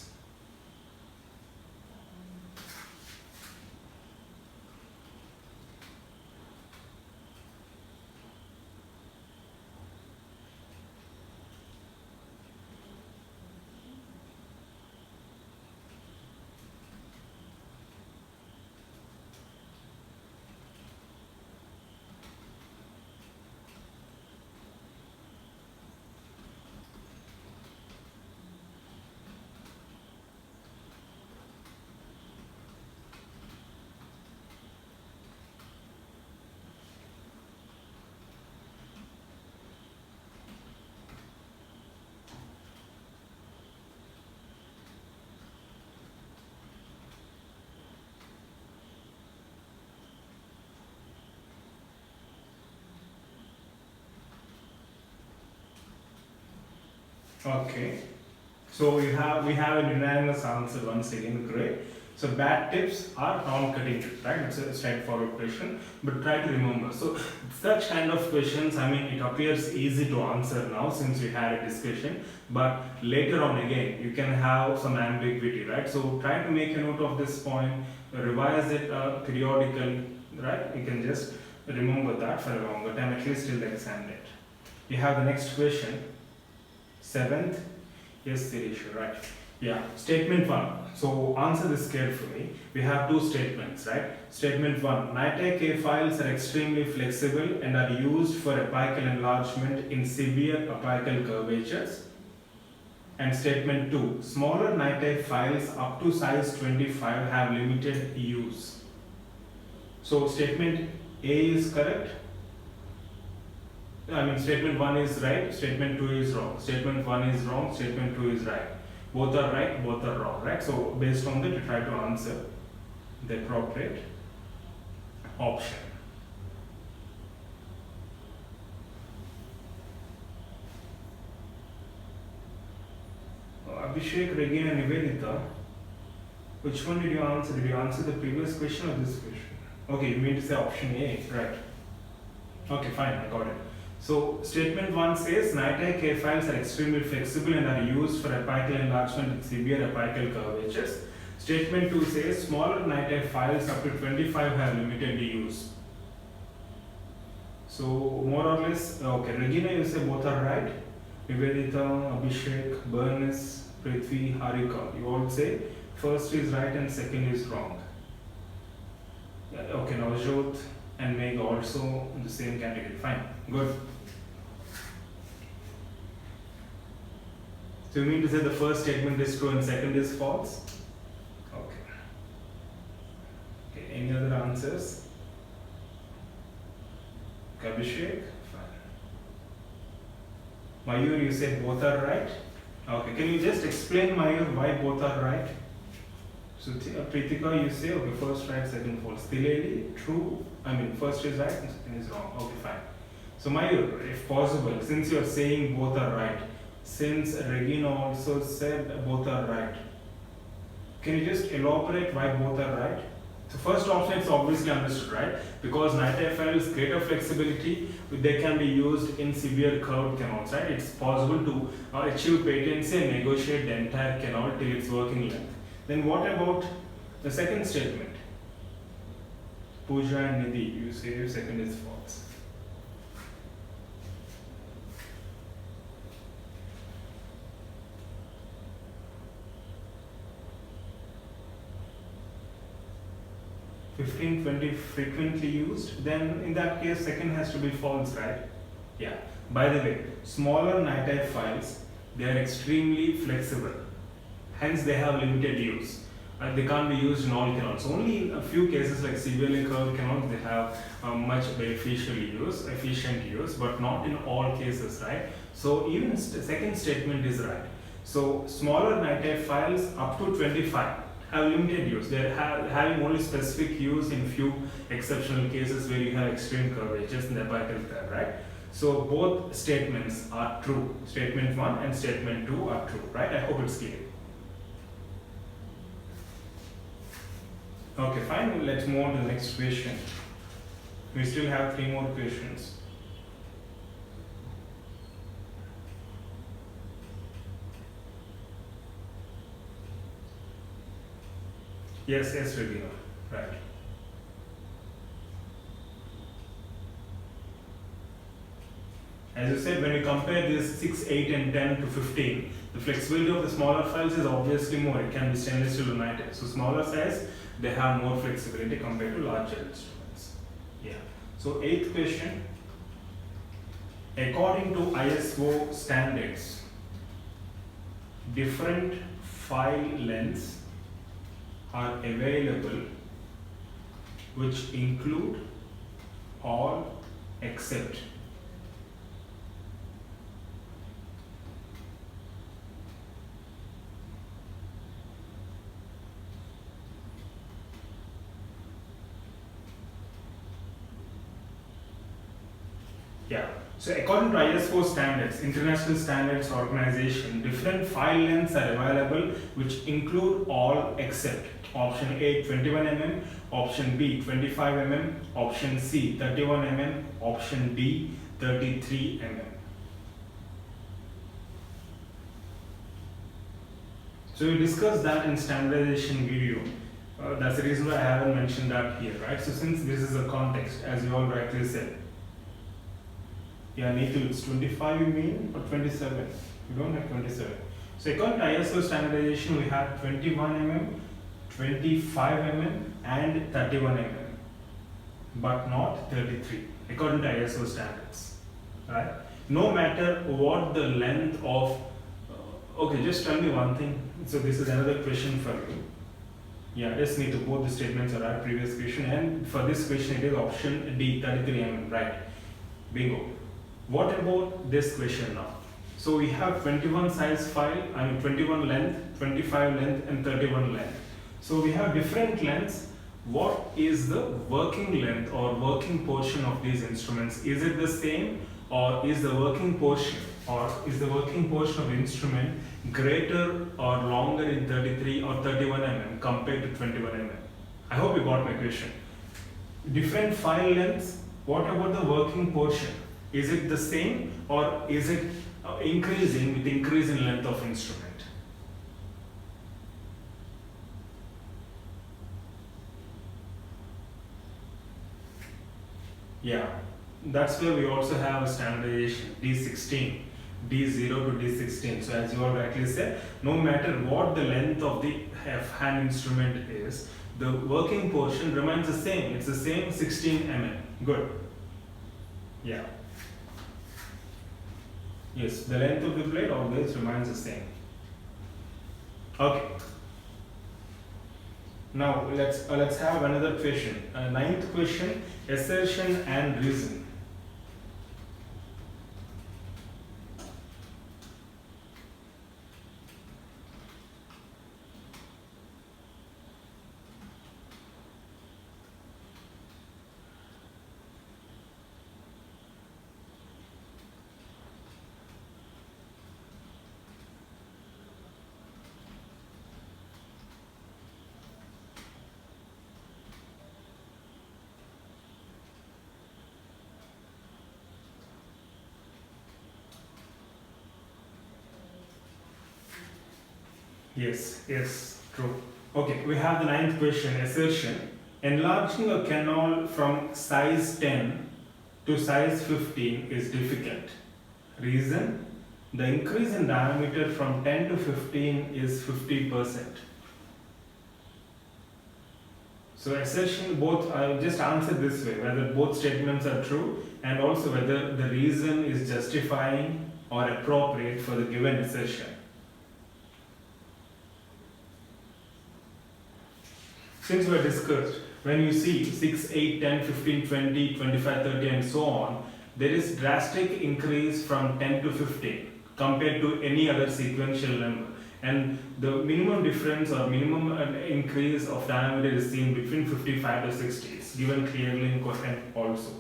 Okay. So we have a unanimous answer once again, great. So bad tips are non-cutting tips, right? It's a straightforward question, but try to remember. So such kind of questions, I mean, it appears easy to answer now since we had a discussion, but later on again, you can have some ambiguity, right? So try to make a note of this point, revise it periodically, right? You can just remember that for a longer time, at least till the exam date. You have the next question, seventh. Yes, Sirisha, right. Yeah, statement 1. So answer this carefully. We have two statements, right? Statement 1. NITI K files are extremely flexible and are used for apical enlargement in severe apical curvatures. And statement 2. Smaller NITI files up to size 25 have limited use. So statement A is correct. I mean, statement 1 is right, statement 2 is wrong. Statement 1 is wrong, statement 2 is right. Both are right, both are wrong, right? So, based on that, you try to answer the appropriate option. Abhishek, Regina, Nivedita, which one did you answer? Did you answer the previous question or this question? Okay, you mean to say option A, right? Okay, fine, I got it. So, statement 1 says NITI K files are extremely flexible and are used for apical enlargement in severe apical curvatures. Statement 2 says smaller NITI files up to 25 have limited use. So, more or less, okay, Regina, you say both are right. Nivedita, Abhishek, Bernice, Prithvi, Harika, you all say first is right and second is wrong. Yeah, okay, Navjot and Meg also in the same category. Fine, good. So you mean to say the first statement is true and second is false? Okay. Okay, any other answers? Abhishek? Fine. Mayur, you said both are right? Okay, can you just explain, Mayur, why both are right? So Pritika, you say, okay, first right, second false. Tileli, true, I mean, first is right and second is wrong. Okay, fine. So Mayur, if possible, since you are saying both are right, since Regina also said both are right, can you just elaborate why both are right? So first option is obviously understood, right? Because NITI files greater flexibility, they can be used in severe curved canals, right? It's possible to achieve patency and negotiate the entire canal till its working length. Then what about the second statement? Pooja and Nidhi, you say second is false. (15, 20) frequently used, then in that case second has to be false, right? Yeah. By the way, smaller NITI files, they are extremely flexible. Hence they have limited use. They can't be used in all canals. Only in a few cases like severely curved canals they have much efficient use, but not in all cases, right? So even second statement is right. So smaller NITI files up to 25 have limited use. They are having only specific use in few exceptional cases where you have extreme curvatures in the apical curve, right? So both statements are true. Statement 1 and statement 2 are true, right? I hope it's clear. Okay, fine. Let's move on to the next question. We still have 3 more questions. Yes, Regina. Right. As you said, when we compare this 6, 8 and 10 to 15, the flexibility of the smaller files is obviously more. It can be stainless steel or NITI. So smaller size, they have more flexibility compared to larger instruments. Yeah. So 8th question. According to ISO standards, different file lengths are available which include all except yeah. So according to ISO standards, International Standards Organization, different file lengths are available which include all except option A 21 mm, option B 25 mm, option C 31 mm, option D 33 mm. So we discussed that in standardization video. That's the reason why I haven't mentioned that here, right? So since this is a context, as you all rightly said. Yeah, Nikhil, it's 25 you mean or 27? You don't have 27. So according to ISO standardization, we have 21 mm, 25 mm and 31 mm, but not 33 according to ISO standards, right? No matter what the length of, okay, just tell me one thing. So this is another question for you. Yeah, just need to both the statements are right, previous question, and for this question it is option D 33 mm, right? Bingo. What about this question now? So we have 21 size file, 21 length, 25 length and 31 length. So we have different lengths. What is the working length or working portion of these instruments? Is it the same, or is the working portion of the instrument greater or longer in 33 or 31 mm compared to 21 mm? I hope you got my question. Different file lengths, what about the working portion? Is it the same, or is it increasing with increase in length of instrument? Yeah, that's where we also have a standardization D16, D0 to D16. So as you all rightly said, no matter what the length of the hand instrument is, the working portion remains the same. It's the same 16 mm. Good. Yeah. Yes, the length of the blade always remains the same. Okay. Now let's have another question. Ninth question: assertion and reason. Yes, true. Okay, we have the ninth question, assertion. Enlarging a canal from size 10 to size 15 is difficult. Reason? The increase in diameter from 10 to 15 is 50%. So assertion, both, I'll just answer this way, whether both statements are true and also whether the reason is justifying or appropriate for the given assertion. Since we discussed, when you see 6, 8, 10, 15, 20, 25, 30 and so on, there is drastic increase from 10 to 15 compared to any other sequential number. And the minimum difference or minimum increase of diameter is seen between 55 to 60. It's given clearly in question also,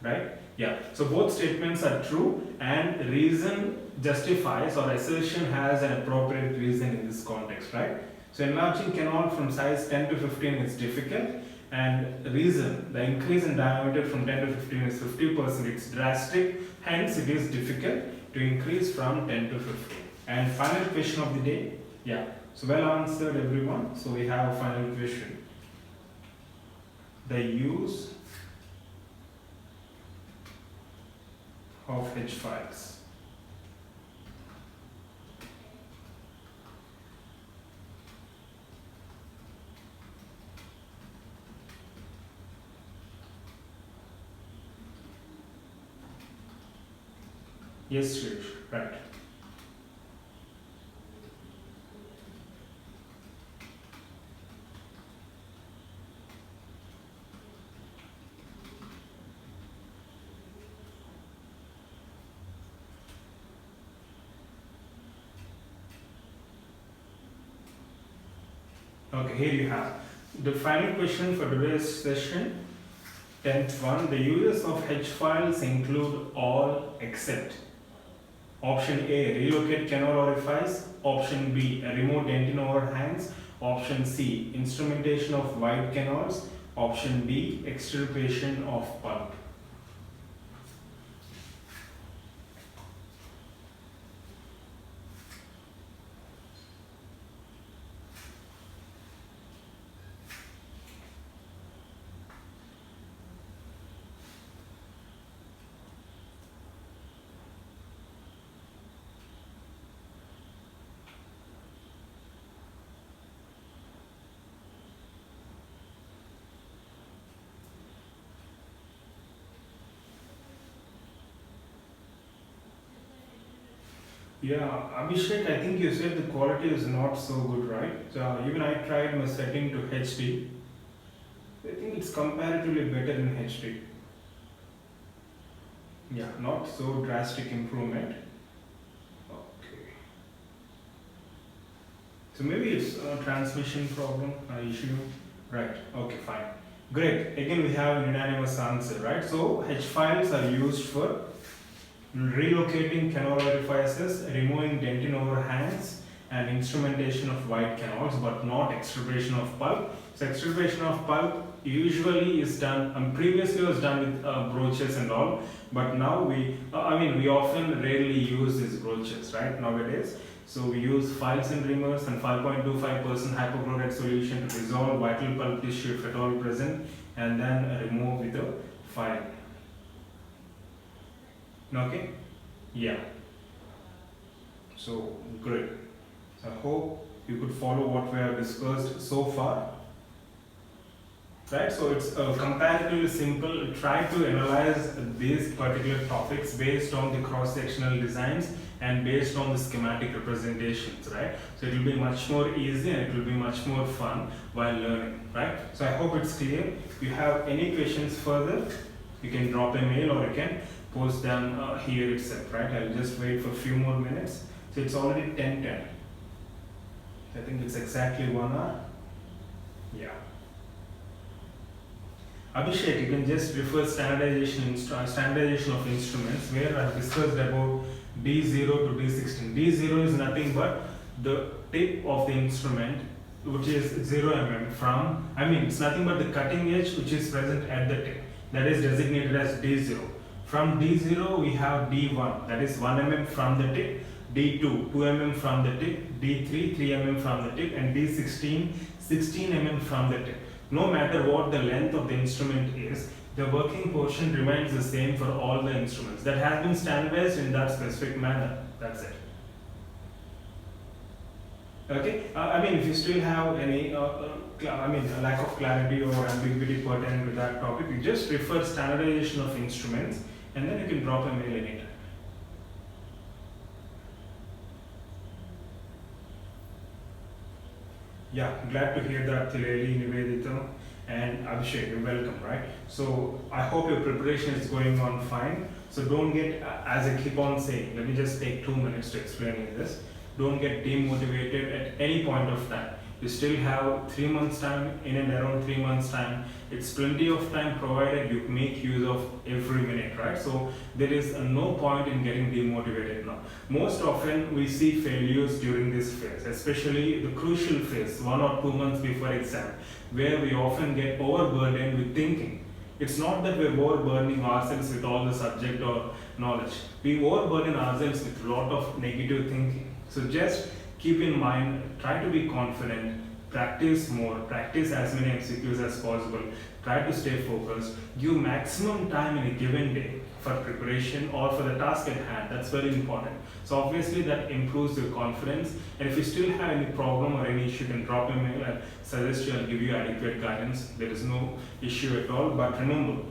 right? Yeah, so both statements are true and reason justifies or assertion has an appropriate reason in this context, right? So enlarging canal from size 10 to 15 is difficult, and reason, the increase in diameter from 10 to 15 is 50%. It's drastic, hence it is difficult to increase from 10 to 15. And final question of the day, yeah, so well answered everyone. So we have a final question. The use of H files. Yes, Shreesh, right. Okay, here you have the final question for today's session. 10th one, the uses of H files include all except option A, relocate canal orifice, option B, remove dentin overhangs, option C, instrumentation of wide canals, option D, extirpation of pulp. Yeah, Abhishek, I think you said the quality is not so good, right? So even I tried my setting to HD. I think it's comparatively better in HD. Yeah, not so drastic improvement. Okay. So maybe it's a transmission problem, issue. Right. Okay, fine. Great. Again, we have an unanimous answer, right? So H files are used for relocating canal orifices, removing dentin overhangs, and instrumentation of wide canals, but not extirpation of pulp. So extirpation of pulp usually is done, previously was done with broaches and all, but now we often rarely use these broaches, right, nowadays. So we use files and removers and 5.25% hypochlorite solution to dissolve vital pulp tissue if at all present, and then remove with a file. Okay? Yeah. So, great. I hope you could follow what we have discussed so far. Right? So, it's comparatively simple. Try to analyze these particular topics based on the cross-sectional designs and based on the schematic representations, right? So, it will be much more easy and it will be much more fun while learning, right? So, I hope it's clear. If you have any questions further, you can drop a mail or you can post them here itself, right? I'll just wait for a few more minutes. So it's already 10:10. I think it's exactly 1 hour. Yeah. Abhishek, you can just refer standardization of instruments where I've discussed about D0 to D16. D0 is nothing but the tip of the instrument, which is 0 mm from, it's nothing but the cutting edge which is present at the tip. That is designated as D0. From D0 we have D1, that is 1 mm from the tip, D2 2 mm from the tip, D3 3 mm from the tip, and D16 16 mm from the tip. No matter what the length of the instrument is, the working portion remains the same for all the instruments. That has been standardized in that specific manner. That's it. Okay, if you still have any lack of clarity or ambiguity pertaining to that topic, you just refer standardization of instruments and then you can drop a mail anytime. Yeah, glad to hear that, Thileli, Nivedita, and Abhishek. You're welcome, right? So I hope your preparation is going on fine. So don't get, as I keep on saying, let me just take 2 minutes to explain you this. Don't get demotivated at any point of time. You still have 3 months time, in and around 3 months time. It's plenty of time provided you make use of every minute, right? So there is no point in getting demotivated now. Most often we see failures during this phase, especially the crucial phase, 1 or 2 months before exam, where we often get overburdened with thinking. It's not that we're overburdening ourselves with all the subject or knowledge. We overburden ourselves with a lot of negative thinking. So just keep in mind, try to be confident, practice more, practice as many MCQs as possible, try to stay focused, give maximum time in a given day for preparation or for the task at hand. That's very important. So obviously that improves your confidence, and if you still have any problem or any issue, you can drop a mail. I suggest I'll give you adequate guidance. There is no issue at all, but remember,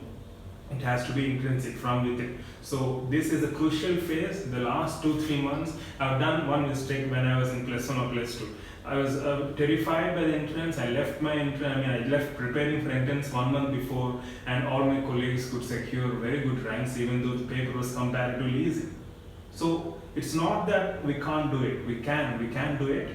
it has to be intrinsic from within. So this is a crucial phase. The last 2-3 months, I've done one mistake when I was in +1 or +2. I was terrified by the entrance. I left my entrance. I left preparing for entrance 1 month before, and all my colleagues could secure very good ranks, even though the paper was comparatively easy. So it's not that we can't do it. We can do it,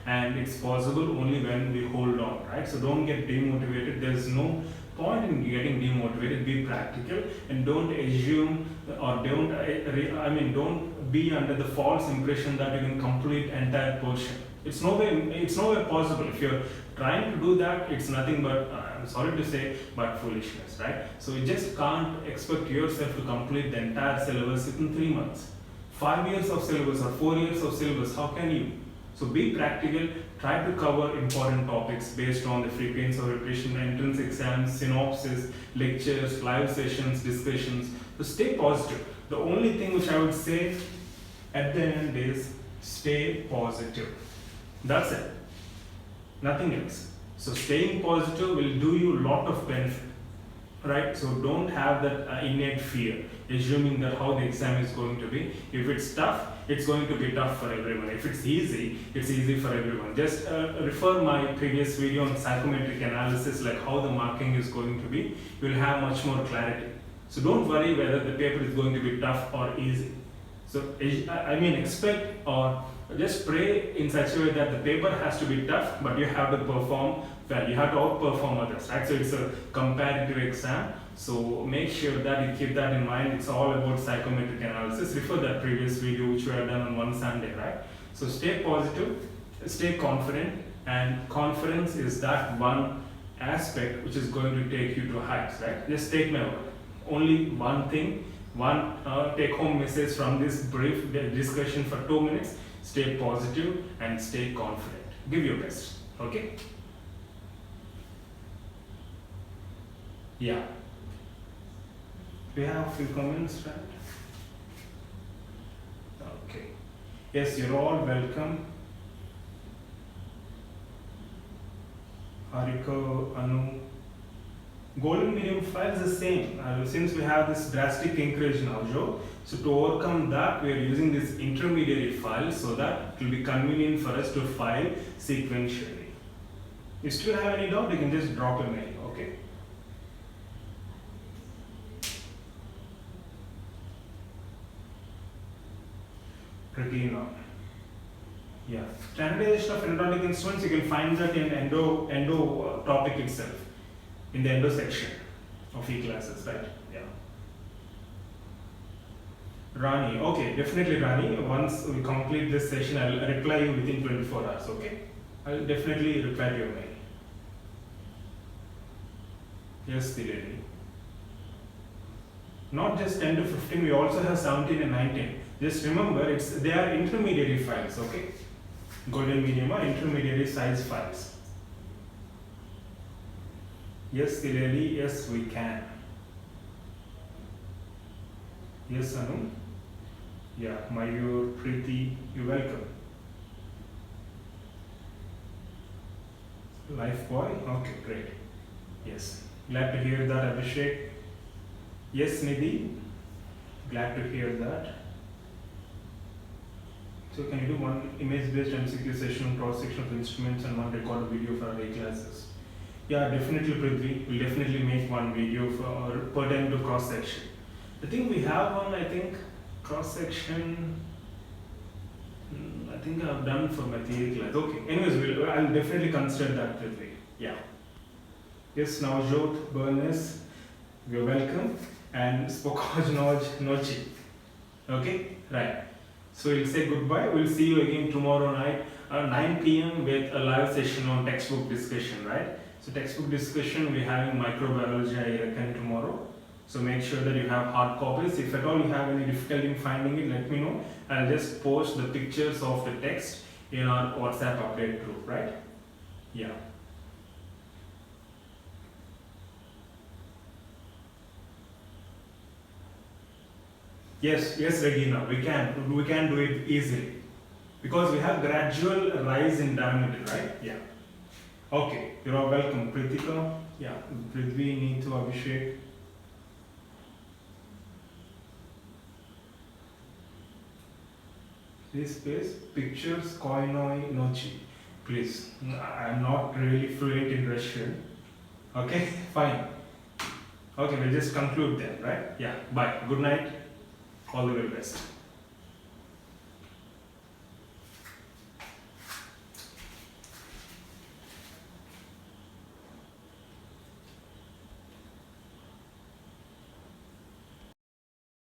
and it's possible only when we hold on, right? So don't get demotivated. There is no point in getting demotivated. Be practical and don't assume or don't be under the false impression that you can complete entire portion. It's no way possible. If you're trying to do that, it's nothing but I'm sorry to say, but foolishness, right? So you just can't expect yourself to complete the entire syllabus within 3 months. 5 years of syllabus or 4 years of syllabus, how can you? So be practical, try to cover important topics based on the frequency of repetition, entrance exams, synopsis, lectures, live sessions, discussions. So stay positive. The only thing which I would say at the end is stay positive. That's it. Nothing else. So staying positive will do you a lot of benefit. Right, so don't have that innate fear, assuming that how the exam is going to be. If it's tough, it's going to be tough for everyone. If it's easy for everyone. Just refer my previous video on psychometric analysis, like how the marking is going to be. You'll have much more clarity. So don't worry whether the paper is going to be tough or easy. So expect or just pray in such a way that the paper has to be tough, but you have to perform well. You have to outperform others, right? So it's a comparative exam. So make sure that you keep that in mind. It's all about psychometric analysis. Refer that previous video which we have done on one Sunday, right? So stay positive, stay confident, and confidence is that one aspect which is going to take you to heights, right? Just take my word. Only one thing, one take-home message from this brief discussion for 2 minutes. Stay positive and stay confident. Give your best. Okay? Yeah. We have a few comments, right? Okay. Yes, you're all welcome. Hariko, Anu. Golden medium file is the same. Since we have this drastic increase now, Joe, so to overcome that, we are using this intermediary file so that it will be convenient for us to file sequentially. You still have any doubt, you can just drop a mail, okay? Regina. Yeah. Standardization of endodontic instruments, you can find that in endo topic itself, in the endo section of e-classes, right? Yeah. Rani, okay, definitely Rani. Once we complete this session, I'll reply you within 24 hours, okay? I'll definitely reply to your mail. Yes, the lady. Not just 10 to 15, we also have 17 and 19. Just remember, they are intermediary files, okay? Golden medium are intermediary size files. Yes, the lady, yes, we can. Yes, Anu. Yeah, Mayur, Preeti, you're welcome. Life boy, okay, great. Yes, glad to hear that, Abhishek. Yes, Nidhi, glad to hear that. So can you do one image-based MCQ session on cross-section of instruments and one recorded video for our classes? Yeah, definitely, Prithvi. We'll definitely make one video for pertaining to cross-section. I think we have one, I think, cross-section, I think I've done for my theory class. Okay, anyways, I'll definitely consider that, Prithvi. Yeah. Yes, Navjot, Bernice, you're welcome. And Spokoj Nochi. Okay, right. So we'll say goodbye. We'll see you again tomorrow night, 9 p.m. with a live session on textbook discussion, right? So textbook discussion, we're having microbiology, I reckon, tomorrow. So make sure that you have hard copies. If at all you have any difficulty in finding it, let me know. I'll just post the pictures of the text in our WhatsApp update group, right? Yeah. Yes, Regina, we can do it easily because we have gradual rise in diameter, right? Yeah. Okay, you're all welcome, Pritika. Yeah, Prithvi, Neetu, Abhishek. This space, pictures, koinoi nochi. Please, I'm not really fluent in Russian. Okay, fine. Okay, we'll just conclude then, right? Yeah, bye. Good night. All the very best.